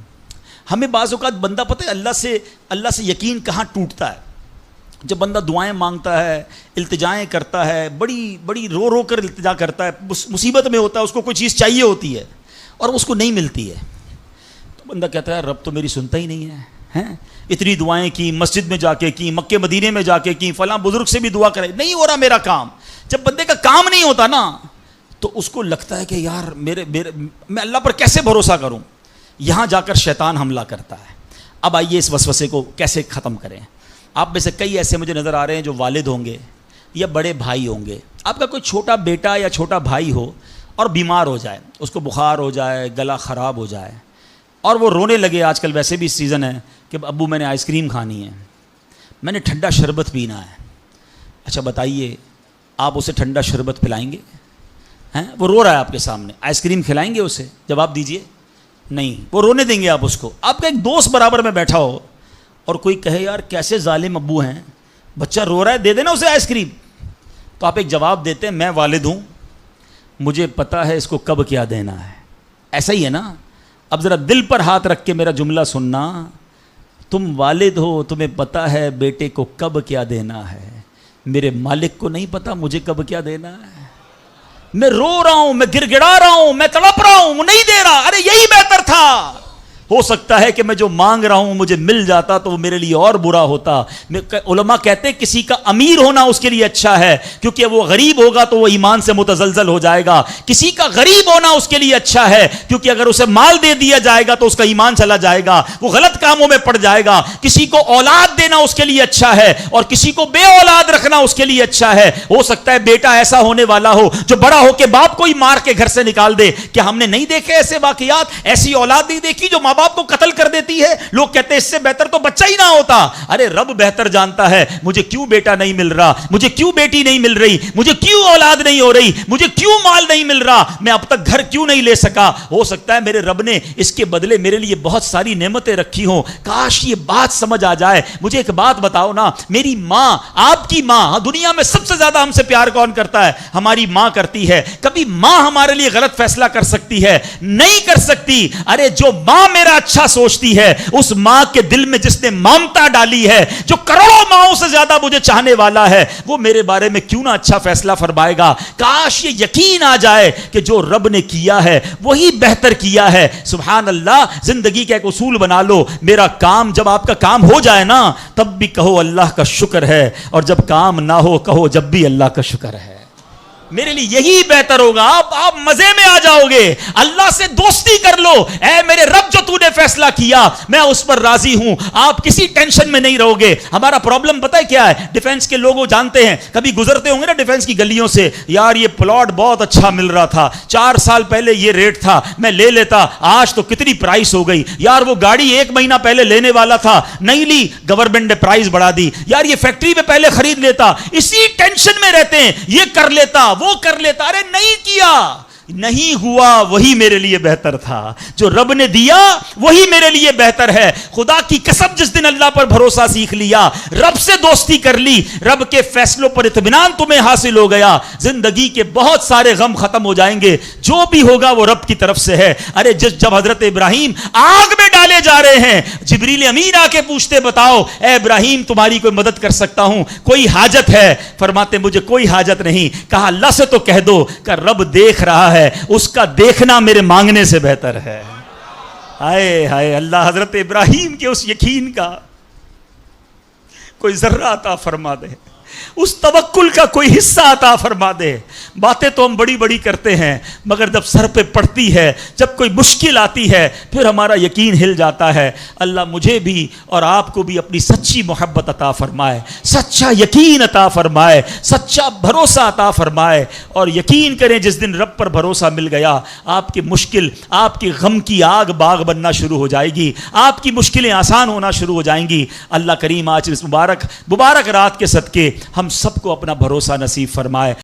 ہمیں بعض اوقات بندہ پتہ ہے اللہ سے یقین کہاں ٹوٹتا ہے؟ جب بندہ دعائیں مانگتا ہے, التجائیں کرتا ہے, بڑی رو کر التجا کرتا ہے, مصیبت میں ہوتا ہے, اس کو کوئی چیز چاہیے ہوتی ہے اور اس کو نہیں ملتی ہے, تو بندہ کہتا ہے رب تو میری سنتا ہی نہیں ہے. اتنی دعائیں کی, مسجد میں جا کے کی, مکے مدینے میں جا کے کی, فلاں بزرگ سے بھی دعا کرے, نہیں ہو رہا میرا کام. جب بندے کا کام نہیں ہوتا نا, تو اس کو لگتا ہے کہ یار میں اللہ پر کیسے بھروسہ کروں. یہاں جا کر شیطان حملہ کرتا ہے. اب آئیے اس وسوسے کو کیسے ختم کریں. آپ میں سے کئی ایسے مجھے نظر آ رہے ہیں جو والد ہوں گے یا بڑے بھائی ہوں گے. آپ کا کوئی چھوٹا بیٹا یا چھوٹا بھائی ہو اور بیمار ہو جائے, اس کو بخار ہو جائے, گلا خراب ہو جائے, اور وہ رونے لگے. آج کل ویسے بھی سیزن ہے کہ ابو میں نے آئس کریم کھانی ہے, میں نے ٹھنڈا شربت پینا ہے. اچھا بتائیے, آپ اسے ٹھنڈا شربت پلائیں گے؟ وہ رو رہا ہے آپ کے سامنے, آئس کریم کھلائیں گے اسے؟ جواب دیجئے, نہیں. وہ رونے دیں گے آپ اس کو. آپ کا ایک دوست برابر میں بیٹھا ہو اور کوئی کہے یار کیسے ظالم ابو ہیں, بچہ رو رہا ہے, دے دینا اسے آئس کریم. تو آپ ایک جواب دیتے ہیں, میں والد ہوں, مجھے پتا ہے اس کو کب کیا دینا ہے. ایسا ہی ہے نا. اب ذرا دل پر ہاتھ رکھ کے میرا جملہ سننا, تم والد ہو, تمہیں پتا ہے بیٹے کو کب کیا دینا ہے. میرے مالک کو نہیں پتا مجھے کب کیا دینا ہے. میں رو رہا ہوں, میں گڑ گڑا رہا ہوں, میں تڑپ رہا ہوں, نہیں دے رہا. ارے یہی بہتر تھا. ہو سکتا ہے کہ میں جو مانگ رہا ہوں مجھے مل جاتا تو وہ میرے لیے اور برا ہوتا. علماء کہتے ہیں کسی کا امیر ہونا اس کے لیے اچھا ہے, کیونکہ وہ غریب ہوگا تو وہ ایمان سے متزلزل ہو جائے گا. کسی کا غریب ہونا اس کے لیے اچھا ہے, کیونکہ اگر اسے مال دے دیا جائے گا تو اس کا ایمان چلا جائے گا, وہ غلط کاموں میں پڑ جائے گا. کسی کو اولاد دینا اس کے لیے اچھا ہے, اور کسی کو بے اولاد رکھنا اس کے لیے اچھا ہے. ہو سکتا ہے بیٹا ایسا ہونے والا ہو جو بڑا ہو کے باپ کو ہی مار کے گھر سے نکال دے. کیا ہم نے نہیں دیکھے ایسے واقعات؟ ایسی اولاد نہیں دیکھی جو ماں باپ کو قتل کر دیتی ہے؟ لوگ کہتے ہیں اس سے بہتر تو بچہ ہی نہ ہوتا. ارے رب بہتر جانتا ہے مجھے کیوں بیٹا نہیں مل رہا, مجھے کیوں بیٹی نہیں مل رہی, مجھے کیوں اولاد نہیں ہو رہی, مجھے کیوں مال نہیں مل رہا, میں اب تک گھر کیوں نہیں لے سکا. ہو سکتا ہے میرے رب نے اس کے بدلے میرے لیے بہت ساری نعمتیں رکھی ہوں. کاش یہ بات سمجھ آ جائے. مجھے ایک بات بتاؤ نا, میری ماں, آپ کی ماں, دنیا میں سب سے زیادہ ہم سے پیار کون کرتا ہے؟ ہماری ماں کرتی ہے. کبھی ماں ہمارے لیے غلط فیصلہ کر سکتی ہے؟ نہیں کر سکتی. ارے جو ماں میرا اچھا سوچتی ہے, اس ماں کے دل میں جس نے ممتا ڈالی ہے, جو کروڑوں ماؤں سے زیادہ مجھے چاہنے والا ہے, وہ میرے بارے میں کیوں نہ اچھا فیصلہ فرمائے گا. کاش یہ یقین آ جائے کہ جو رب نے کیا ہے وہی بہتر کیا ہے. سبحان اللہ. زندگی کا ایک اصول بنا لو, میرا کام, جب آپ کا کام ہو جائے نا تب بھی کہو اللہ کا شکر ہے, اور جب کام نہ ہو کہو جب بھی اللہ کا شکر ہے. میرے لیے یہی بہتر ہوگا. آپ مزے میں آ جاؤ گے. اللہ سے دوستی کر لو. اے میرے رب, جو تو نے فیصلہ کیا میں اس پر راضی ہوں. آپ کسی ٹینشن میں نہیں رہو گے. ہمارا پرابلم پتہ ہے کیا ہے؟ ڈیفنس کے لوگ جانتے ہیں, کبھی گزرتے ہوں گے نا ڈیفنس کی گلیوں سے, یار یہ پلاٹ بہت اچھا مل رہا تھا, 4 سال پہلے یہ ریٹ تھا, میں لے لیتا, آج تو کتنی پرائس ہو گئی. یار وہ گاڑی 1 مہینہ پہلے لینے والا تھا, نہیں لی, گورنمنٹ نے پرائس بڑھا دی. یار یہ فیکٹری میں پہلے خرید لیتا. اسی ٹینشن میں رہتے ہیں, یہ کر لیتا, وہ کر لیتا. ارے نہیں کیا. نہیں ہوا وہی میرے لیے بہتر تھا، جو رب نے دیا وہی میرے لیے بہتر ہے۔ خدا کی قسم جس دن اللہ پر بھروسہ سیکھ لیا، رب سے دوستی کر لی، رب کے فیصلوں پر اطمینان تمہیں حاصل ہو گیا، زندگی کے بہت سارے غم ختم ہو جائیں گے، جو بھی ہوگا وہ رب کی طرف سے ہے۔ ارے جب حضرت ابراہیم آگ میں ڈالے جا رہے ہیں، جبریل امین آ کے پوچھتے بتاؤ اے ابراہیم تمہاری کوئی مدد کر سکتا ہوں، کوئی حاجت ہے؟ فرماتے مجھے کوئی حاجت نہیں۔ کہا اللہ سے تو کہہ دو کہ رب دیکھ رہا ہے، اس کا دیکھنا میرے مانگنے سے بہتر ہے۔ ہائے ہائے، اللہ حضرت ابراہیم کے اس یقین کا کوئی ذرہ عطا فرما دے، اس توکل کا کوئی حصہ عطا فرما دے۔ باتیں تو ہم بڑی بڑی کرتے ہیں، مگر جب سر پہ پڑتی ہے، جب کوئی مشکل آتی ہے، پھر ہمارا یقین ہل جاتا ہے۔ اللہ مجھے بھی اور آپ کو بھی اپنی سچی محبت عطا فرمائے، سچا یقین عطا فرمائے، سچا بھروسہ عطا فرمائے۔ اور یقین کریں جس دن رب پر بھروسہ مل گیا، آپ کی مشکل، آپ کی غم کی آگ باغ بننا شروع ہو جائے گی، آپ کی مشکلیں آسان ہونا شروع ہو جائیں گی۔ اللہ کریم آج اس مبارک رات کے صدقے ہم سب کو اپنا بھروسہ نصیب فرمائے۔